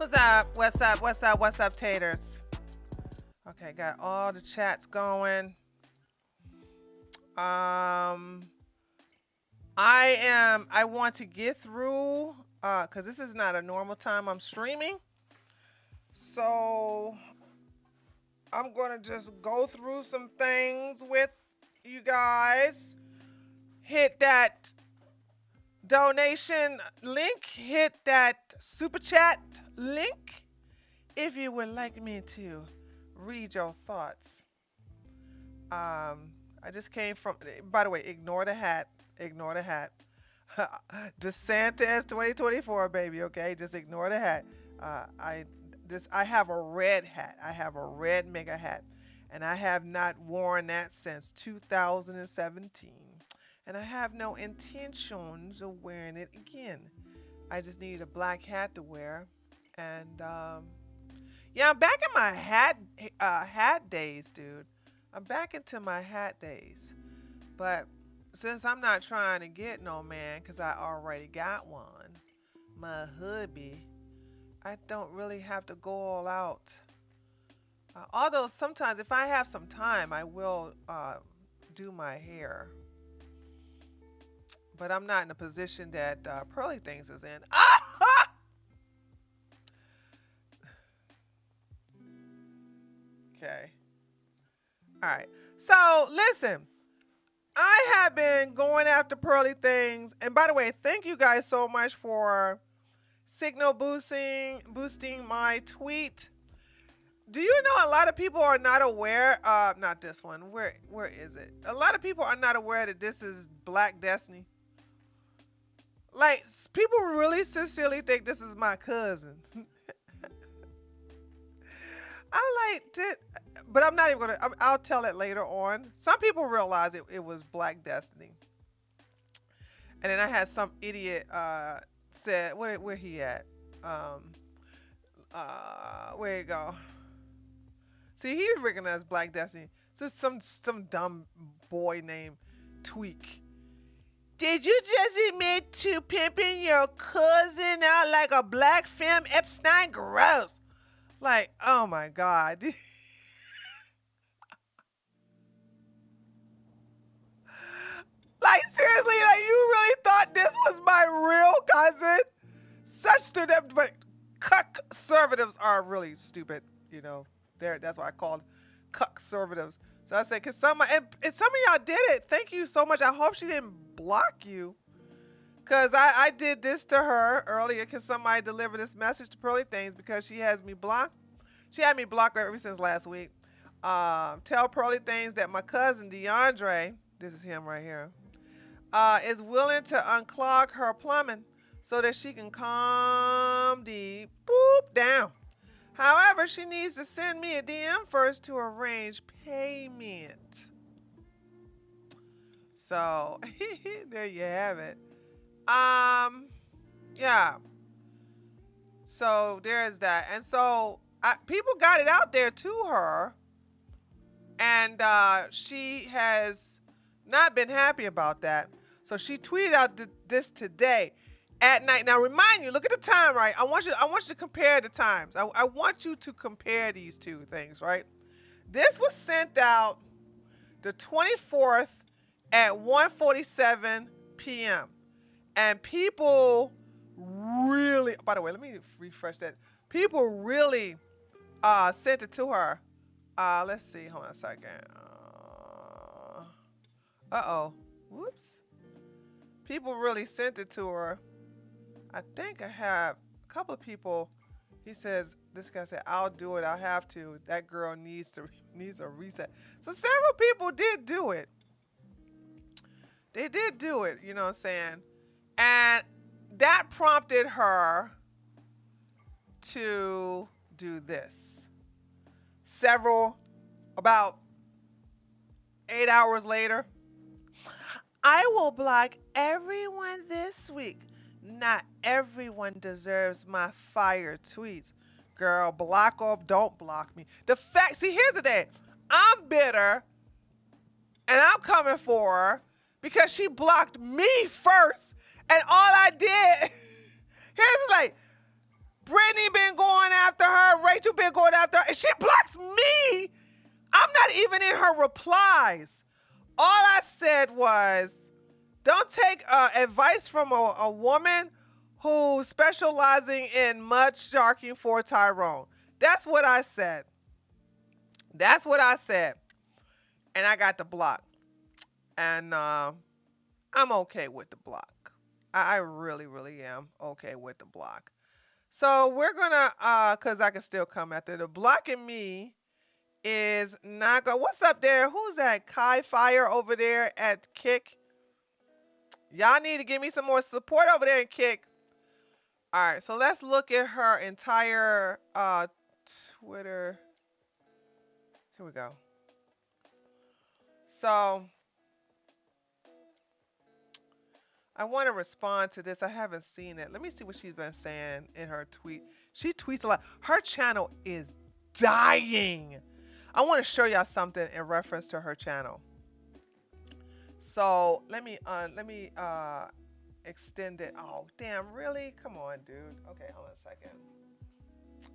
What's up? What's up? What's up? What's up, taters? Okay, got all the chats going. Um, I want to get through because this is not a normal time I'm streaming. So I'm gonna just go through some things with you guys. Hit that donation link, hit that super chat link if you would like me to read your thoughts. I just came from, by the way, ignore the hat. Ignore the hat. DeSantis 2024, baby, okay? Just ignore the hat. I have a red hat. I have a red mega hat. And I have not worn that since 2017. And I have no intentions of wearing it again. I just need a black hat to wear. And yeah, I'm back in my hat days, dude. I'm back into my hat days. But since I'm not trying to get no man, because I already got one, my hubby, I don't really have to go all out. Although sometimes, if I have some time, I will do my hair. But I'm not in a position that Pearly Things is in. Okay. All right. So listen, I have been going after Pearly Things, and by the way, thank you guys so much for signal boosting my tweet. Do you know a lot of people are not aware? Not this one. Where is it? A lot of people are not aware that this is Black Destiny. Like, people really sincerely think this is my cousin. I liked it, but I'm not even gonna. I'll tell it later on. Some people realize it was Black Destiny, and then I had some idiot said, where he at? Where you go? See, he recognized Black Destiny. So some dumb boy named Tweak. Did you just admit to pimping your cousin out like a black femme Epstein? Gross. Like, oh my God. Like, seriously, like, you really thought this was my real cousin? Such stupid, but conservatives are really stupid, you know. That's why I called conservatives. So I said, cause some of y'all did it. Thank you so much. I hope she didn't block you. Cause I did this to her earlier. Cause somebody delivered this message to Pearly Things because she has me blocked. She had me blocked ever since last week. Tell Pearly Things that my cousin DeAndre, this is him right here, is willing to unclog her plumbing so that she can calm the boop down. However, she needs to send me a DM first to arrange payment. So, there you have it. Yeah. So, there's that. And so, people got it out there to her. And she has not been happy about that. So, she tweeted out this today. At night. Now, remind you, look at the time, right? I want you to compare the times. I want you to compare these two things, right? This was sent out the 24th at 1:47 p.m. And people really, by the way, let me refresh that. People really sent it to her. Let's see. Hold on a second. Whoops. People really sent it to her. I think I have a couple of people. He says, this guy said, I'll do it. I'll have to. That girl needs a reset. So several people did do it. They did do it, you know what I'm saying? And that prompted her to do this. About 8 hours later, I will block everyone this week. Not everyone deserves my fire tweets. Girl, block or don't block me. See, here's the thing. I'm bitter, and I'm coming for her because she blocked me first, and all I did, here's like, Brittany been going you've been going after her, and she blocks me. I'm not even in her replies. All I said was, don't take advice from a woman who's specializing in mud sharking for Tyrone. That's what I said. That's what I said. And I got the block. And I'm okay with the block. I really, really am okay with the block. So we're gonna, cause I can still come after the blocking me is not going. What's up there? Who's that? Kai Fire over there at Kick. Y'all need to give me some more support over there in Kick. All right, so let's look at her entire Twitter. Here we go. So I want to respond to this. I haven't seen it. Let me see what she's been saying in her tweet. She tweets a lot. Her channel is dying. I want to show y'all something in reference to her channel. So let me extend it. Oh, damn, really? Come on, dude. Okay, hold on a second.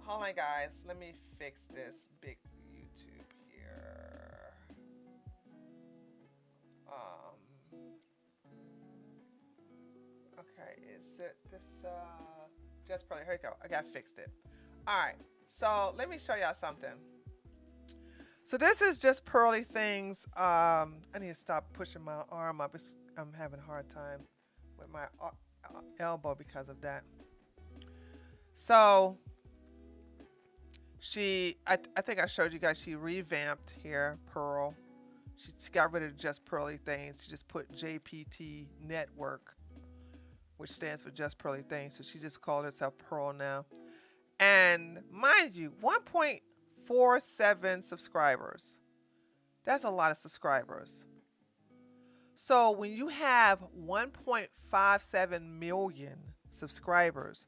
Hold on, guys. Let me fix this big YouTube here. Okay, is it this, just probably, here we go. I got fixed it. All right, so let me show y'all something. So this is just Pearly Things. I need to stop pushing my arm up. I'm having a hard time with my elbow because of that. So I think I showed you guys, she revamped here, Pearl. She got rid of just Pearly Things. She just put JPT Network, which stands for Just Pearly Things. So she just called herself Pearl now. And mind you, 1.47 subscribers. That's a lot of subscribers. So when you have 1.57 million subscribers,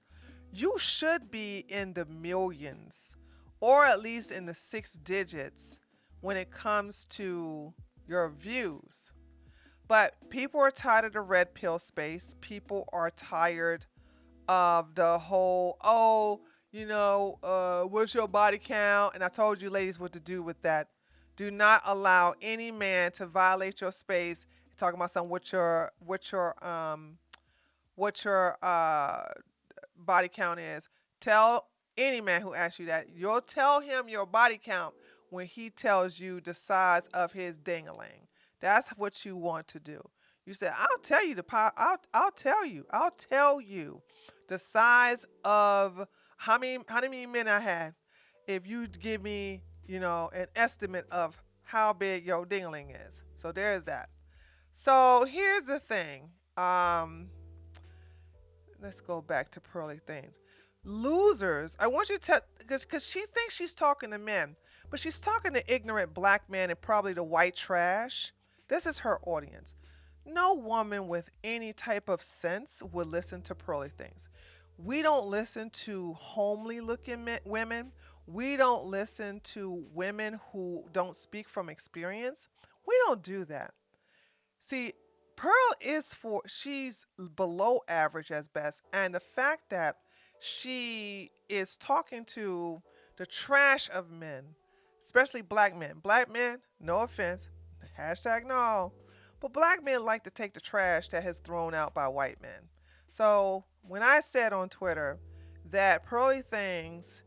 you should be in the millions, or at least in the 6 digits when it comes to your views. But people are tired of the red pill space. People are tired of the whole, what's your body count? And I told you ladies what to do with that. Do not allow any man to violate your space. Talking about something, what your body count is. Tell any man who asks you that. You'll tell him your body count when he tells you the size of his ding-a-ling. That's what you want to do. You say, I'll tell you I'll tell you the size of how many men I had if you give me, an estimate of how big your ding-a-ling is. So there's that. So here's the thing. Let's go back to Pearly Things. Losers, I want you to because she thinks she's talking to men, but she's talking to ignorant black men and probably the white trash. This is her audience. No woman with any type of sense would listen to Pearly Things. We don't listen to homely looking women. We don't listen to women who don't speak from experience. We don't do that. See, Pearl she's below average at best. And the fact that she is talking to the trash of men, especially black men. Black men, no offense, hashtag no. But black men like to take the trash that has thrown out by white men. So when I said on Twitter that Pearly Things,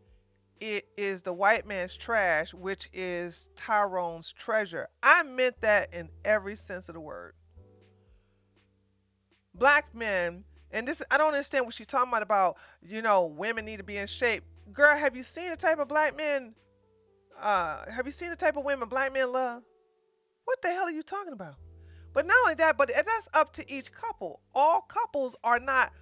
it is the white man's trash, which is Tyrone's treasure, I meant that in every sense of the word. Black men, and this, I don't understand what she's talking about, women need to be in shape. Girl, have you seen the type of black men, have you seen the type of women black men love? What the hell are you talking about? But not only that, but that's up to each couple. All couples are not,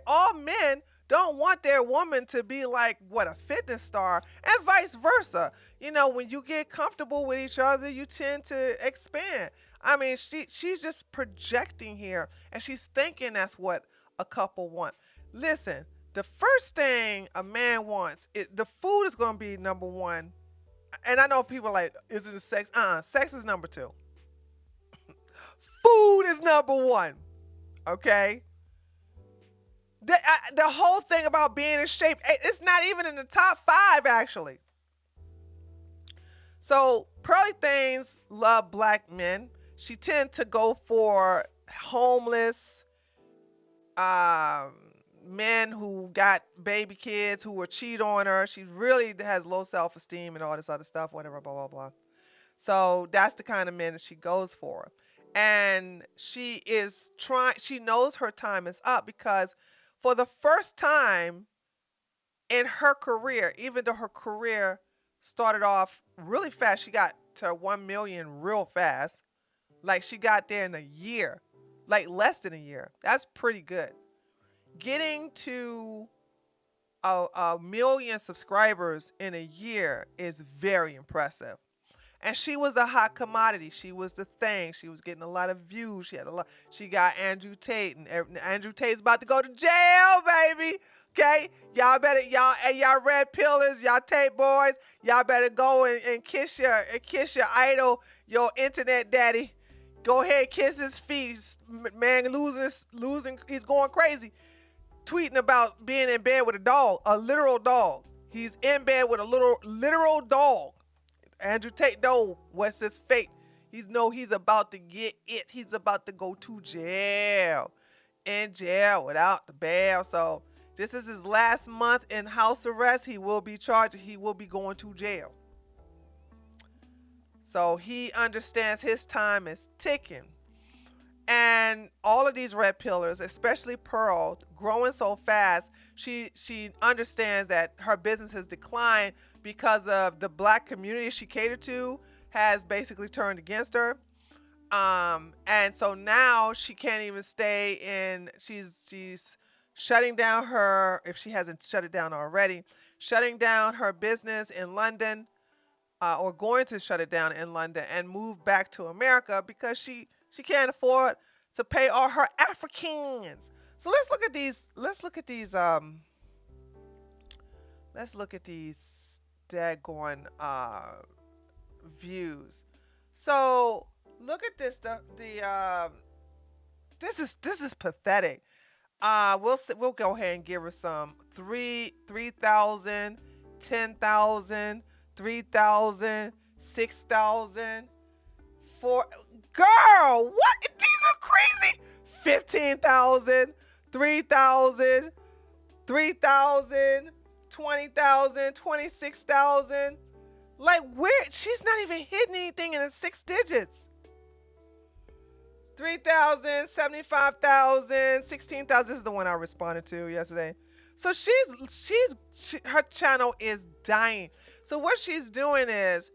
all men don't want their woman to be like, a fitness star, and vice versa. When you get comfortable with each other, you tend to expand. I mean, she's just projecting here, and she's thinking that's what a couple want. Listen, the first thing a man wants, the food is going to be number one. And I know people are like, is it sex? Sex is number 2. Food is number 1. Okay? The whole thing about being in shape, it's not even in the top 5, actually. So Pearly Things love black men. She tend to go for homeless, um, men who got baby kids who will cheat on her. She really has low self esteem and all this other stuff, whatever, blah, blah, blah. So that's the kind of men that she goes for. And she knows her time is up because for the first time in her career, even though her career started off really fast, she got to 1 million real fast. Like she got there in a year, like less than a year. That's pretty good. Getting to a million subscribers in a year is very impressive. And she was a hot commodity. She was the thing. She was getting a lot of views. She had a lot. She got Andrew Tate, and Andrew Tate's about to go to jail, baby. Okay, y'all better y'all red pillars, y'all Tate boys, y'all better go and kiss your idol, your internet daddy. Go ahead, kiss his feet, man. Losing. He's going crazy, tweeting about being in bed with a dog, a literal dog. He's in bed with a literal dog. Andrew Tate know what's his fate. He's about to get it. He's about to go to jail. In jail without the bail. So this is his last month in house arrest. He will be charged. He will be going to jail. So he understands his time is ticking. And all of these red pillars, especially Pearl, growing so fast, she understands that her business has declined because of the black community she catered to has basically turned against her. And so now she can't even stay in. She's shutting down her, if she hasn't shut it down already, shutting down her business in London, or going to shut it down in London and move back to America because she can't afford to pay all her Africans. So let's look at these. Let's look at these daggone views. So look at this. This is pathetic. We'll go ahead and give her some 3,000, 10,000, 3,000, 6,000. Girl, what? These are crazy. 15,000, 3,000, 3,000, 20,000, 26,000. Like where? She's not even hitting anything in the 6 digits. 3,000, 75,000, 16,000. This is the one I responded to yesterday. So her channel is dying. So what she's doing is,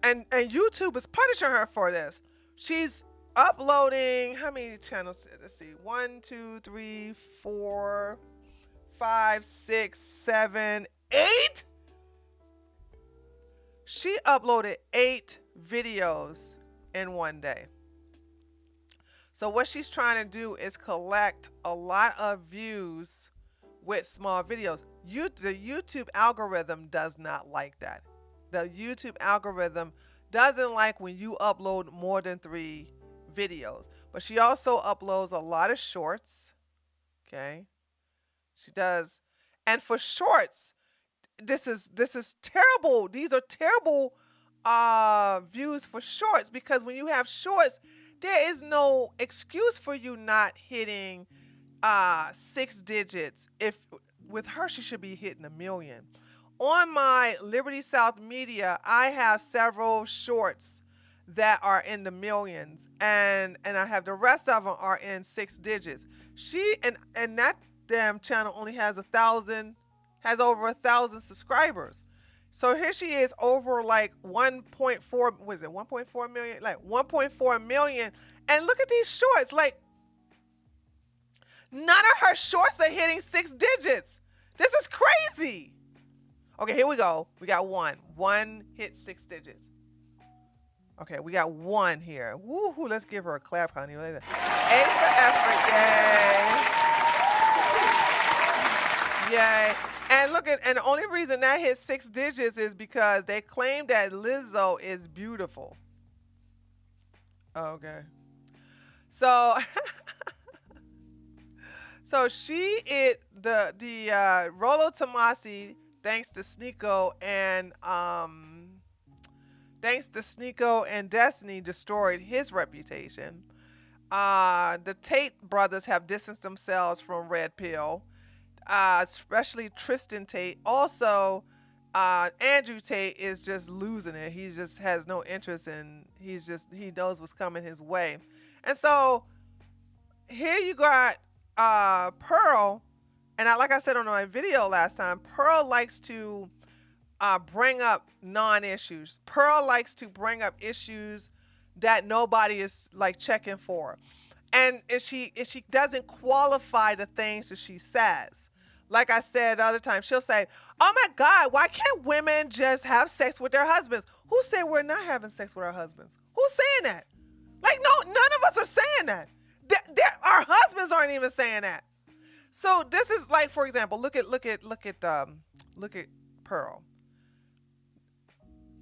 and YouTube is punishing her for this. She's uploading, how many channels? Let's see, 1, 2, 3, 4, 5, 6, 7, 8. She uploaded 8 videos in one day. So what she's trying to do is collect a lot of views with small videos. The YouTube algorithm does not like that. The YouTube algorithm doesn't like when you upload more than 3 videos. But she also uploads a lot of shorts. Okay. She does. And for shorts, this is terrible. These are terrible views for shorts, because when you have shorts, there is no excuse for you not hitting 6 digits. If with her, she should be hitting 1 million. On my Liberty South Media, I have several shorts that are in the millions, and I have the rest of them are in 6 digits. She and that damn channel only has over 1,000 subscribers. So here she is, over like 1.4, what is it, 1.4 million? Like 1.4 million. And look at these shorts. Like, none of her shorts are hitting 6 digits. This is crazy. Okay, here we go. We got one. One hit 6 digits. Okay, we got one here. Woohoo, let's give her a clap, honey. A for effort, yay. Yay. And look at, and the only reason that hit 6 digits is because they claim that Lizzo is beautiful. Okay. So so the Rolo Tomasi, thanks to Sneeko and thanks to Sneeko and Destiny, destroyed his reputation. The Tate brothers have distanced themselves from Red Pill, especially Tristan Tate. Also, Andrew Tate is just losing it. He just has no interest in. He knows what's coming his way, and so here you got Pearl, and like I said on my video last time, Pearl likes to bring up non-issues. Pearl likes to bring up issues that nobody is like checking for, and if she doesn't qualify the things that she says. Like I said the other time, she'll say, "Oh my God, why can't women just have sex with their husbands?" Who said we're not having sex with our husbands? Who's saying that? Like, no, none of us are saying that. Our husbands aren't even saying that. So this is like, for example, look at Pearl.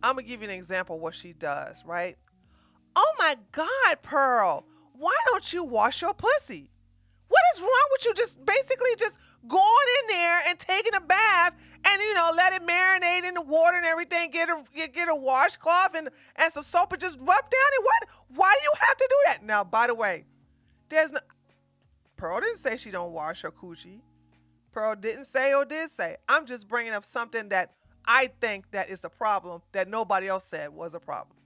I'm gonna give you an example of what she does, right? Oh my God, Pearl, why don't you wash your pussy? What is wrong with you just basically just going in there and taking a bath and, let it marinate in the water and everything, get a washcloth and some soap and just rub down it? Why do you have to do that? Now, by the way, Pearl didn't say she don't wash her coochie. Pearl didn't say or did say. I'm just bringing up something that I think that is a problem that nobody else said was a problem.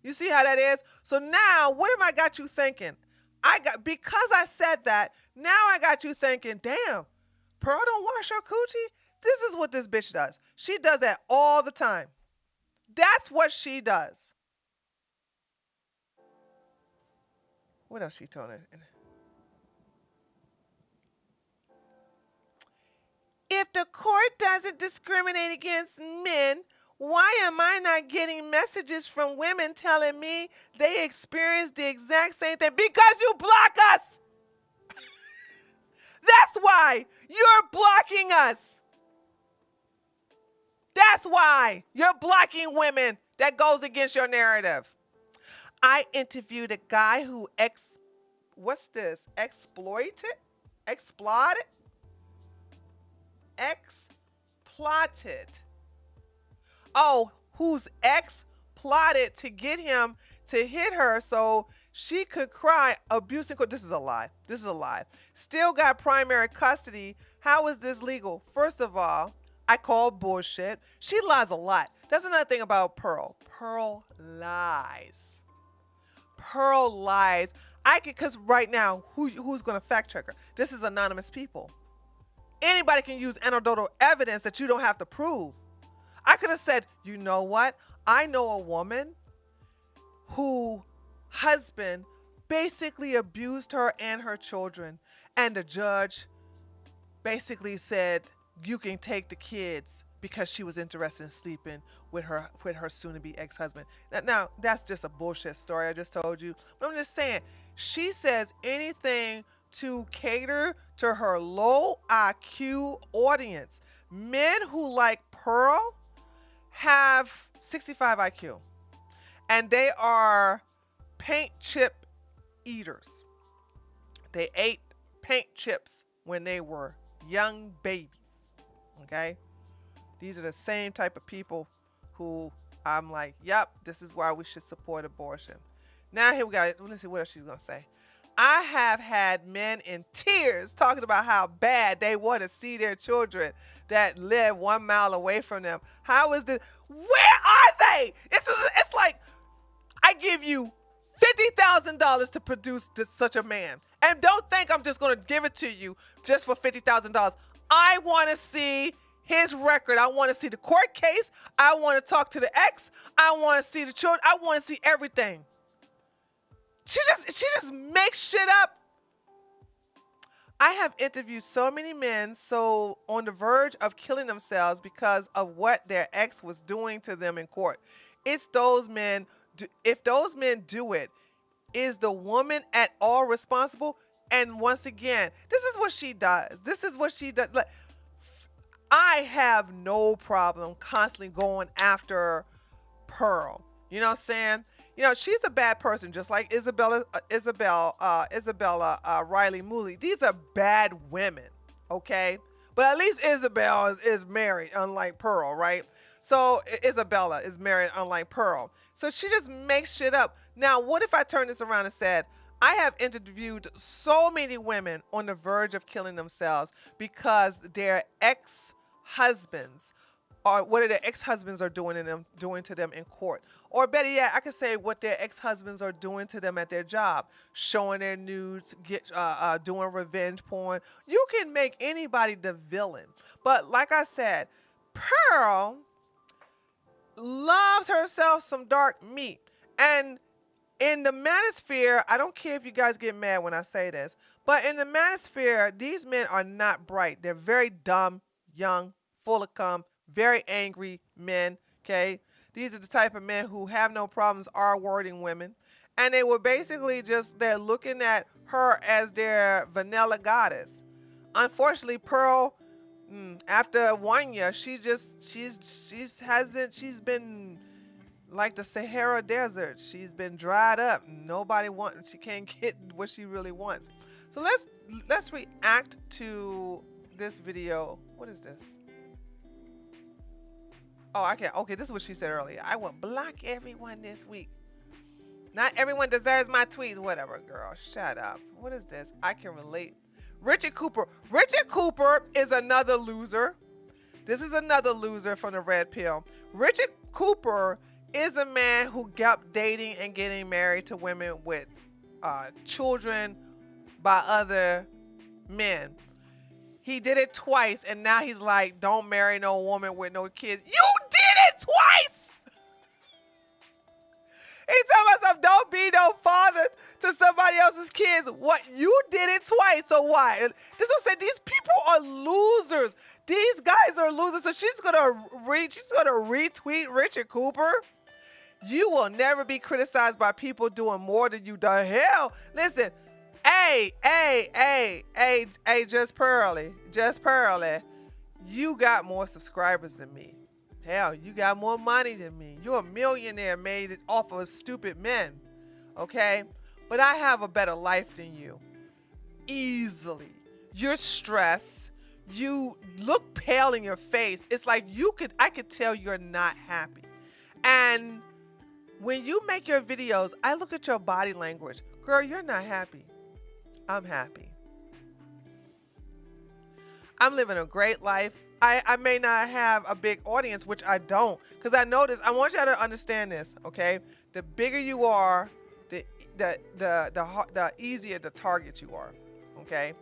You see how that is? So now, what have I got you thinking? Because I said that, now I got you thinking, damn, Pearl don't wash her coochie? This is what this bitch does. She does that all the time. That's what she does. What else she told her? If the court doesn't discriminate against men, why am I not getting messages from women telling me they experienced the exact same thing? Because you block us. That's why you're blocking us. That's why you're blocking women. That goes against your narrative. I interviewed a guy who exploited. Oh, whose ex plotted to get him to hit her so she could cry, abusing. This is a lie. Still got primary custody. How is this legal? First of all, I call bullshit. She lies a lot. That's another thing about Pearl. Pearl lies. Because right now, who's going to fact check her? This is anonymous people. Anybody can use anecdotal evidence that you don't have to prove. I could have said, you know what? I know a woman who husband basically abused her and her children. And the judge basically said, you can take the kids because she was interested in sleeping with her soon-to-be ex-husband. Now, that's just a bullshit story I just told you. But I'm just saying, she says anything to cater to her low IQ audience. Men who like Pearl have 65 IQ, and they are paint chip eaters. They ate paint chips when they were young babies. Okay? These are the same type of people who I'm like, yep, this is why we should support abortion. Now here we go. Let's see what else she's going to say. I have had men in tears talking about how bad they want to see their children that live 1 mile away from them. How is this? Where are they? It's like, I give you $50,000 to produce such a man. And don't think I'm just going to give it to you just for $50,000. I want to see his record. I want to see the court case. I want to talk to the ex. I want to see the children. I want to see everything. She just makes shit up. I have interviewed so many men so on the verge of killing themselves because of what their ex was doing to them in court. It's those men. If those men do it, is the woman at all responsible? And once again, this is what she does. Like, I have no problem constantly going after Pearl. You know what I'm saying? You know, she's a bad person, just like Isabella Riley Mooley. These are bad women, okay? But at least Isabel is married, unlike Pearl, right? So Isabella is married, unlike Pearl. So she just makes shit up. Now, what if I turn this around and said, I have interviewed so many women on the verge of killing themselves because their ex-husbands or what their ex-husbands are doing to them in court. Or better yet, I could say what their ex-husbands are doing to them at their job, showing their nudes, doing revenge porn. You can make anybody the villain. But like I said, Pearl loves herself some dark meat. And in the manosphere, I don't care if you guys get mad when I say this, but in the manosphere, these men are not bright. They're very dumb, young, full of cum, very angry men, okay? These are the type of men who have no problems R-wording women. And they were basically just, they're looking at her as their vanilla goddess. Unfortunately, Pearl, after 1 year, she's been like the Sahara Desert. She's been dried up. She can't get what she really wants. So let's react to this video. What is this? Oh, I can't. Okay, this is what she said earlier. I will block everyone this week. Not everyone deserves my tweets. Whatever, girl. Shut up. What is this? I can relate. Richard Cooper. Richard Cooper is another loser. This is another loser from the Red Pill. Richard Cooper is a man who kept dating and getting married to women with children by other men. He did it twice, and now he's like, don't marry no woman with no kids. You did it twice! He told myself, don't be no father to somebody else's kids. What? You did it twice, so why? And this is what I'm saying. These people are losers. These guys are losers. So she's gonna retweet Richard Cooper. You will never be criticized by people doing more than you done. Hell, listen. Hey, Just Pearly. You got more subscribers than me. Hell, you got more money than me. You're a millionaire made off of stupid men. Okay? But I have a better life than you. Easily. You're stressed. You look pale in your face. It's like I could tell you're not happy. And when you make your videos, I look at your body language. Girl, you're not happy. I'm happy. I'm living a great life. I may not have a big audience, which I don't, because I know this. I want you to understand this, okay? The bigger you are, the easier the target you are, okay?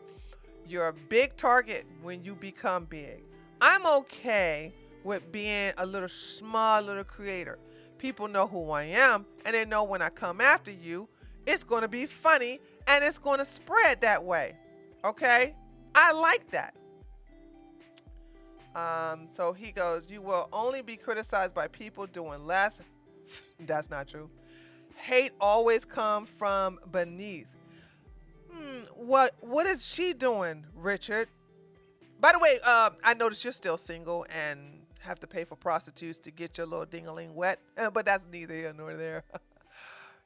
You're a big target when you become big. I'm okay with being a little small little creator. People know who I am, and they know when I come after you, it's going to be funny, and it's going to spread that way, okay? I like that. So he goes, you will only be criticized by people doing less. That's not true. Hate always comes from beneath. What is she doing, Richard? By the way, I noticed you're still single and have to pay for prostitutes to get your little ding-a-ling wet, but that's neither here nor there.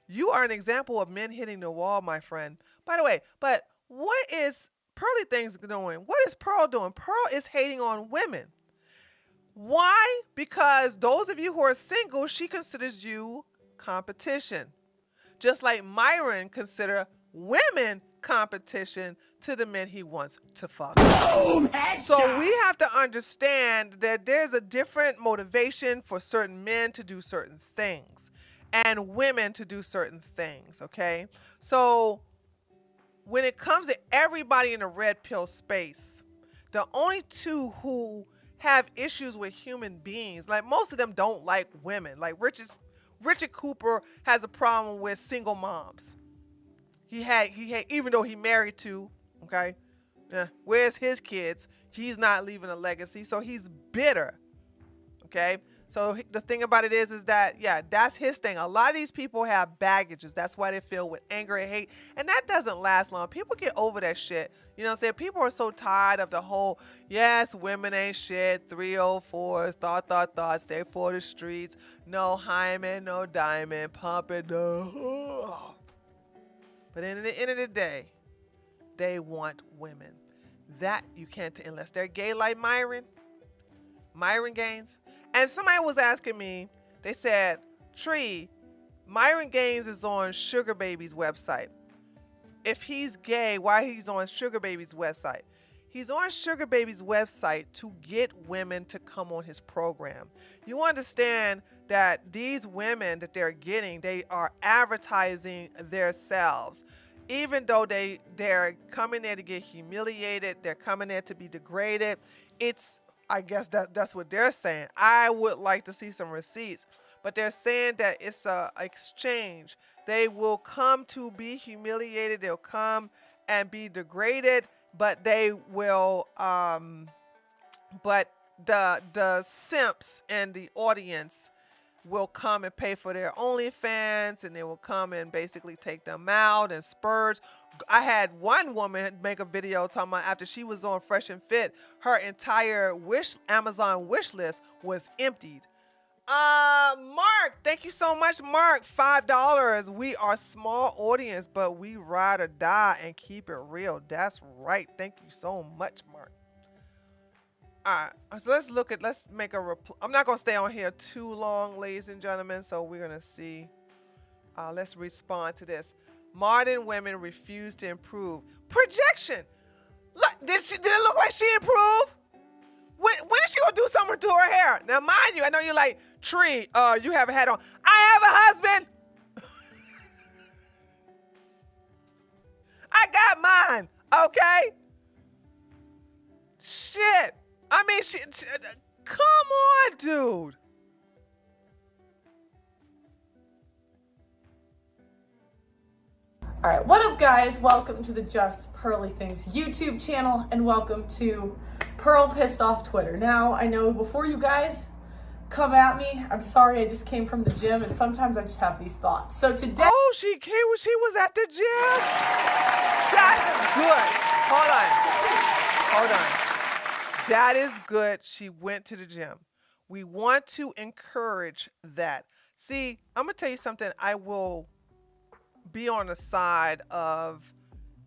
You are an example of men hitting the wall, my friend. By the way, but what is JustPearlyThings doing? What is Pearl doing? Pearl is hating on women. Why? Because those of you who are single, she considers you competition. Just like Myron consider women competition to the men he wants to fuck. So we have to understand that there's a different motivation for certain men to do certain things and women to do certain things, okay? So when it comes to everybody in the red pill space, the only two who have issues with human beings, like most of them don't like women. Like Richard Cooper has a problem with single moms. He had even though he married two, okay? Where's his kids? He's not leaving a legacy, so he's bitter, okay? So the thing about it is that, yeah, that's his thing. A lot of these people have baggages. That's why they feel with anger and hate. And that doesn't last long. People get over that shit. You know what I'm saying? People are so tired of the whole, yes, women ain't shit, 304s, thought, stay for the streets, no hymen, no diamond, pump it, no. But at the end of the day, they want women. That you can't, unless they're gay like Myron Gaines. And somebody was asking me, they said, Tree, Myron Gaines is on Sugar Baby's website. If he's gay, why he's on Sugar Baby's website? He's on Sugar Baby's website to get women to come on his program. You understand that these women that they're getting, they are advertising themselves. Even though they're coming there to get humiliated, they're coming there to be degraded. I guess that's what they're saying. I would like to see some receipts, but they're saying that it's a exchange. They will come to be humiliated. They'll come and be degraded, but they will, but the simps and the audience will come and pay for their OnlyFans, and they will come and basically take them out and spurge. I had one woman make a video talking about after she was on Fresh and Fit, her entire Amazon wish list was emptied. Mark, thank you so much, Mark. $5. We are small audience, but we ride or die and keep it real. That's right. Thank you so much, Mark. All right, so let's make a reply. I'm not going to stay on here too long, ladies and gentlemen, so we're going to see. Let's respond to this. Modern women refuse to improve. Projection. Look, did it look like she improved? When is she going to do something to her hair? Now, mind you, I know you're like, Tree, you have a hat on. I have a husband. I got mine, okay? Shit. I mean, come on, dude. All right, what up, guys? Welcome to the Just Pearly Things YouTube channel, and welcome to Pearl Pissed Off Twitter. Now, I know before you guys come at me, I'm sorry, I just came from the gym, and sometimes I just have these thoughts. So today... Oh, she came when she was at the gym? That's good. Hold on. That is good. She went to the gym. We want to encourage that. See, I'm going to tell you something. I will be on the side of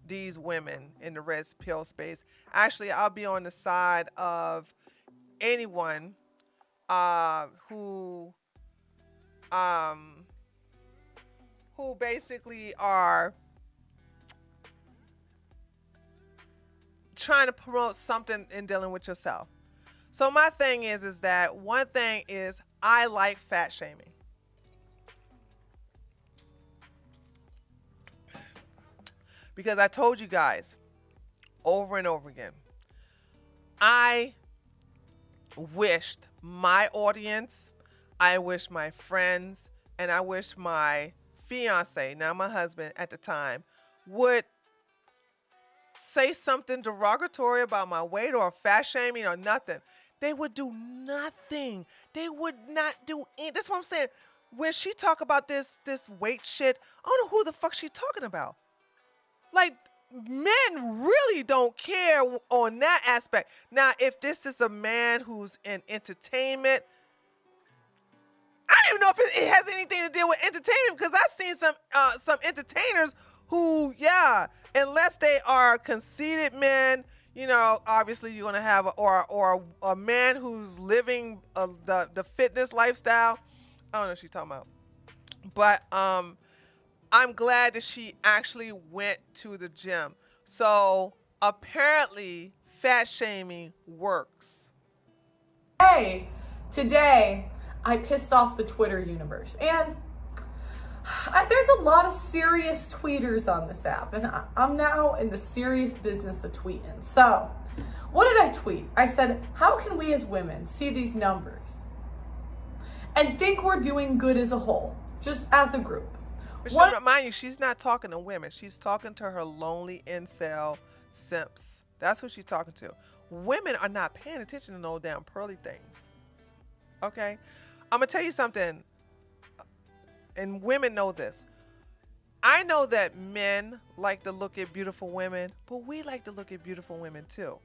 these women in the red pill space. Actually, I'll be on the side of anyone who basically are trying to promote something in dealing with yourself. So my thing is that one thing is I like fat shaming. Because I told you guys over and over again, I wished my audience, I wish my friends, and I wish my fiance, now my husband at the time, would say something derogatory about my weight or fat shaming or nothing. They would do nothing. They would not do anything. That's what I'm saying. When she talk about this weight shit, I don't know who the fuck she talking about. Like, men really don't care on that aspect. Now, if this is a man who's in entertainment, I don't even know if it has anything to do with entertainment, because I've seen some entertainers who, yeah, unless they are conceited men, you know, obviously you're gonna have or a man who's living the fitness lifestyle. I don't know what she's talking about, but I'm glad that she actually went to the gym. So apparently, fat shaming works. Hey, today I pissed off the Twitter universe, and there's a lot of serious tweeters on this app, and I'm now in the serious business of tweeting. So, what did I tweet? I said, how can we as women see these numbers and think we're doing good as a whole, just as a group? But mind you, she's not talking to women. She's talking to her lonely incel simps. That's who she's talking to. Women are not paying attention to no damn pearly things. Okay? I'm going to tell you something. And women know this. I know that men like to look at beautiful women, but we like to look at beautiful women too.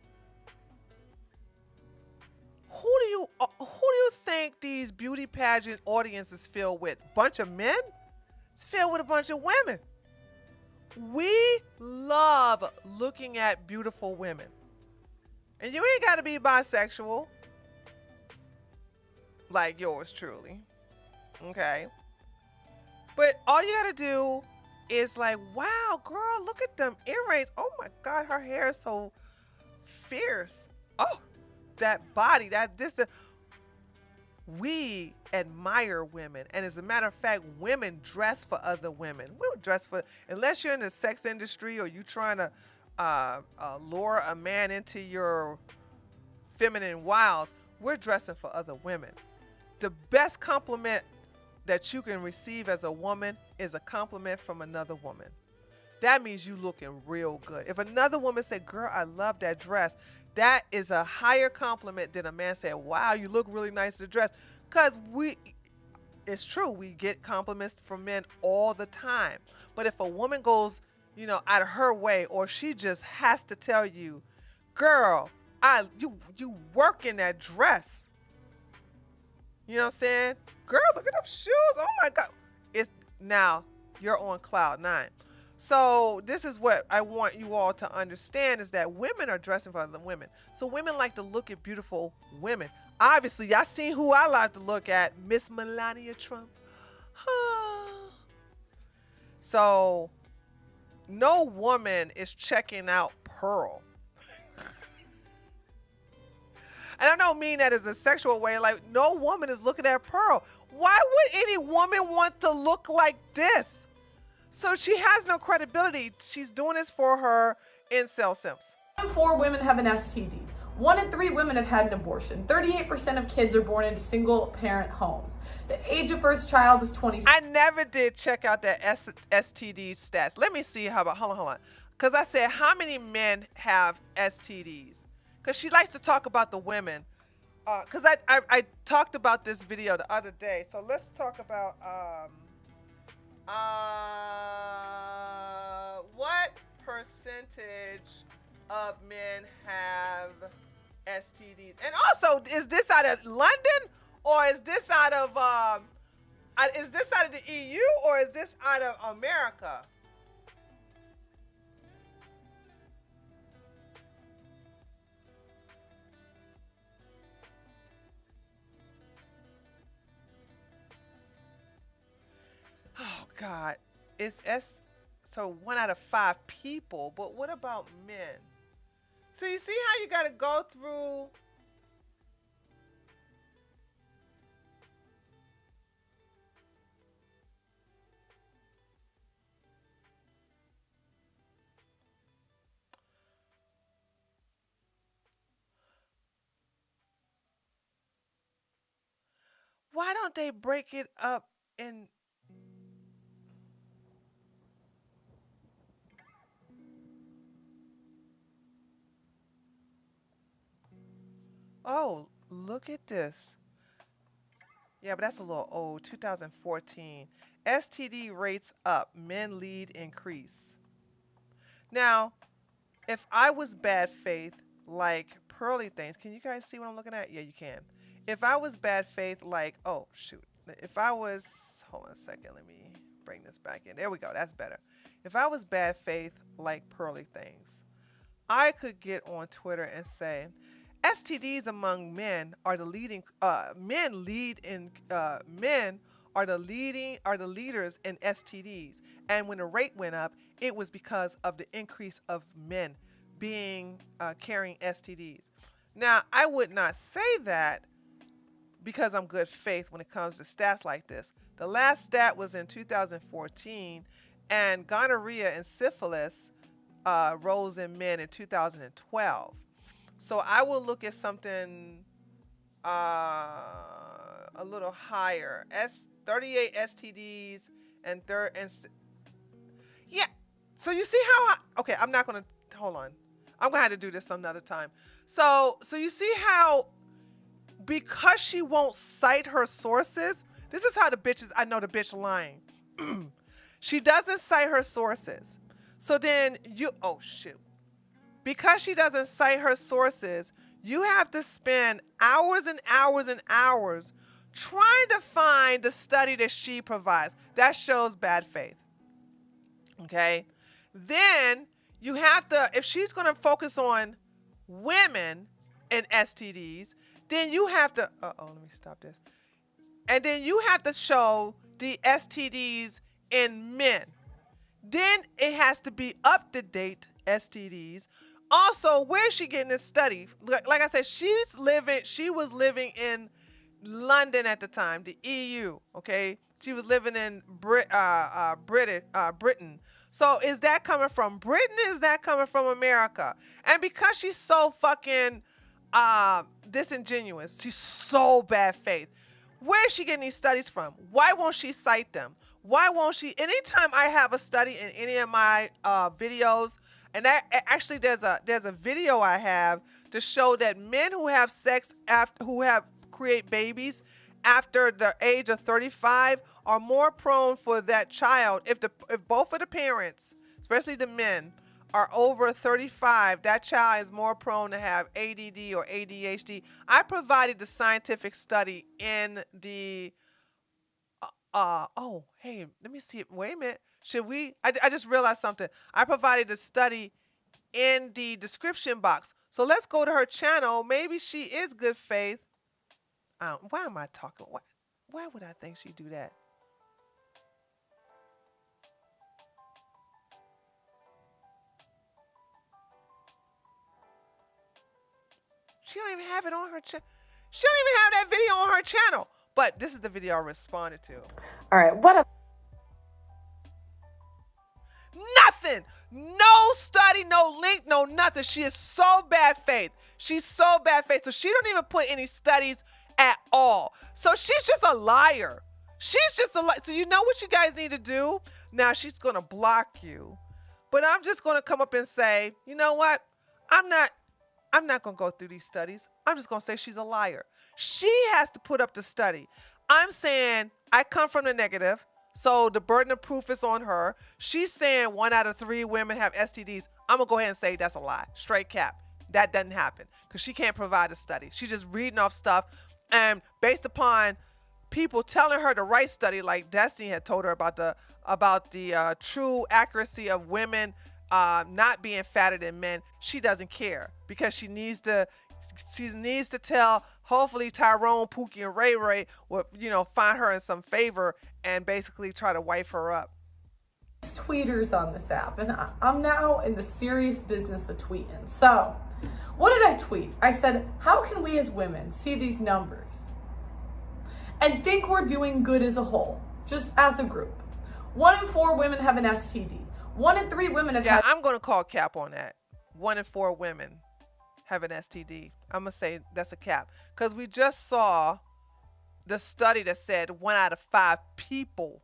Who do you think these beauty pageant audiences fill with? Bunch of men? It's filled with a bunch of women. We love looking at beautiful women. And you ain't got to be bisexual. like yours truly. Okay. But all you gotta do is like, wow, girl, look at them earrings. Oh my God, her hair is so fierce. Oh, that body, that this. We admire women, and as a matter of fact, women dress for other women. We don't dress for, unless you're in the sex industry or you trying to lure a man into your feminine wiles. We're dressing for other women. The best compliment that you can receive as a woman is a compliment from another woman. That means you looking real good. If another woman said, girl, I love that dress, that is a higher compliment than a man saying, wow, you look really nice in the dress. Because it's true, we get compliments from men all the time. But if a woman goes, out of her way, or she just has to tell you, girl, you work in that dress. You know what I'm saying? Girl, look at them shoes. Oh my God. It's now you're on cloud nine. So this is what I want you all to understand is that women are dressing for other women. So women like to look at beautiful women. Obviously, y'all seen who I like to look at, Miss Melania Trump. So no woman is checking out Pearl. And I don't mean that as a sexual way. Like, no woman is looking at Pearl. Why would any woman want to look like this? So she has no credibility. She's doing this for her incel simps. 1 in 4 women have an STD. 1 in 3 women have had an abortion. 38% of kids are born into single-parent homes. The age of first child is 26. I never did check out that STD stats. Let me see how about, hold on. Because I said, how many men have STDs? Because she likes to talk about the women. Because I talked about this video the other day. So let's talk about what percentage of men have STDs? And also, is this out of London or is this out of the EU or is this out of America? Oh God, so 1 out of 5 people, but what about men? So you see how you got to go through. Why don't they break it up in? Oh, look at this. Yeah, but that's a little old. 2014. STD rates up. Men lead increase. Now, if I was bad faith like Pearly Things, can you guys see what I'm looking at? Yeah, you can. If I was bad faith like, oh, shoot. If I was, hold on a second. Let me bring this back in. There we go. That's better. If I was bad faith like Pearly Things, I could get on Twitter and say, STDs among men are the leading. Men are the leaders in STDs, and when the rate went up, it was because of the increase of men being carrying STDs. Now, I would not say that because I'm good faith when it comes to stats like this. The last stat was in 2014, and gonorrhea and syphilis rose in men in 2012. So I will look at something a little higher. 38 STDs and yeah. So you see how okay, I'm not going to hold on. I'm going to have to do this another time. So you see how because she won't cite her sources, this is how the bitch is. I know the bitch lying. She doesn't cite her sources. So then oh shoot. Because she doesn't cite her sources, you have to spend hours and hours and hours trying to find the study that she provides. That shows bad faith. Okay? Then you have to, if she's going to focus on women and STDs, then you have to, let me stop this. And then you have to show the STDs in men. Then it has to be up to date STDs. Also, where's she getting this study? Like I said, she was living in London at the time, the EU. Okay, she was living in Britain. So is that coming from Britain? Is that coming from America? And because she's so fucking disingenuous, she's so bad faith. Where is she getting these studies from? Why won't she cite them? Why won't she? Anytime I have a study in any of my videos, and actually there's a video I have to show that men who have sex create babies after the age of 35 are more prone for that child if both of the parents, especially the men, are over 35, that child is more prone to have ADD or ADHD. I provided the scientific study in the oh, hey, let me see it. Wait a minute. Should we? I just realized something. I provided the study in the description box. So let's go to her channel. Maybe she is good faith. Why am I talking? Why would I think she'd do that? She don't even have it on her channel. She don't even have that video on her channel. But this is the video I responded to. All right, what a Nothing. No study, no link, no nothing. She is so bad faith. She's so bad faith. So she don't even put any studies at all. So she's just a liar. She's just a liar. So you know what you guys need to do? Now she's going to block you. But I'm just going to come up and say, you know what? I'm not going to go through these studies. I'm just going to say she's a liar. She has to put up the study. I'm saying I come from the negative, so the burden of proof is on her. She's saying 1 out of 3 women have STDs. I'm going to go ahead and say that's a lie. Straight cap. That doesn't happen because she can't provide a study. She's just reading off stuff, and based upon people telling her the right study, like Destiny had told her about the true accuracy of women not being fatter than men, she doesn't care because she needs to tell, hopefully Tyrone, Pookie, and Ray Ray will, find her in some favor and basically try to wife her up. tweeters on this app, and I'm now in the serious business of tweeting. So, what did I tweet? I said, how can we as women see these numbers and think we're doing good as a whole, just as a group? 1 in 4 women have an STD. 1 in 3 women have had... I'm going to call cap on that. 1 in 4 women have an STD. I'm going to say that's a cap. Because we just saw the study that said 1 out of 5 people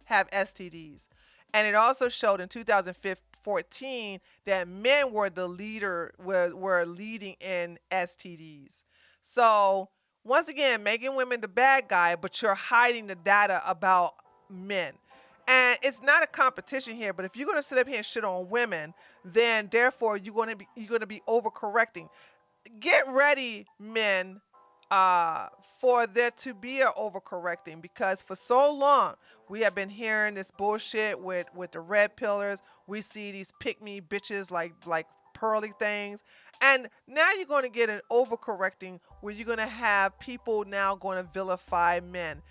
have STDs. And it also showed in 2014 that men were the leader, were leading in STDs. So once again, making women the bad guy, but you're hiding the data about men. And it's not a competition here, but if you're going to sit up here and shit on women, then therefore you're going to be overcorrecting. Get ready, men, for there to be an overcorrecting, because for so long we have been hearing this bullshit with the red pillars. We see these pick-me bitches like pearly things, and now you're going to get an overcorrecting where you're going to have people now going to vilify men.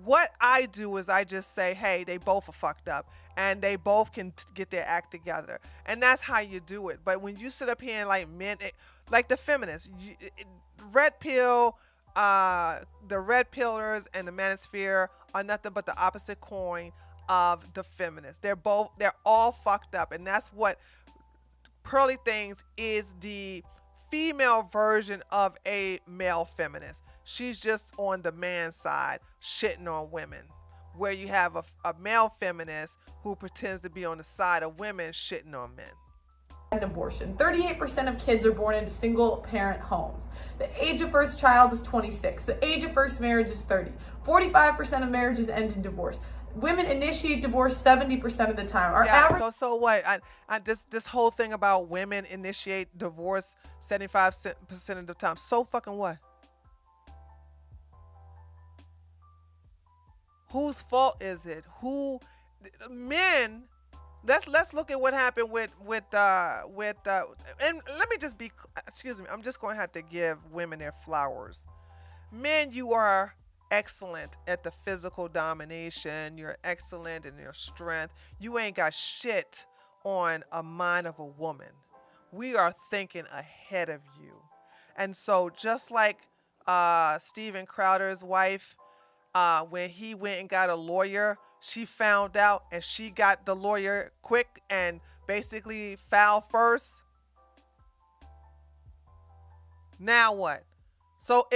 What I do is I just say, hey, they both are fucked up and they both can get their act together. And that's how you do it. But when you sit up here and like men, like the feminists, red pill, the red pillars and the manosphere are nothing but the opposite coin of the feminists. They're all fucked up. And that's what Pearly Things is, the female version of a male feminist. She's just on the man side, shitting on women, where you have a male feminist who pretends to be on the side of women, shitting on men. An abortion. 38% of kids are born into single parent homes. The age of first child is 26. The age of first marriage is 30. 45% of marriages end in divorce. Women initiate divorce 70% of the time. Our average... So what? This whole thing about women initiate divorce 75% of the time. So fucking what? Whose fault is it? Men? Let's look at what happened with and let me just excuse me, I'm just going to have to give women their flowers. Men, you are excellent at the physical domination. You're excellent in your strength. You ain't got shit on a mind of a woman. We are thinking ahead of you. And so just like Steven Crowder's wife, when he went and got a lawyer, she found out and she got the lawyer quick and basically filed first. Now what? So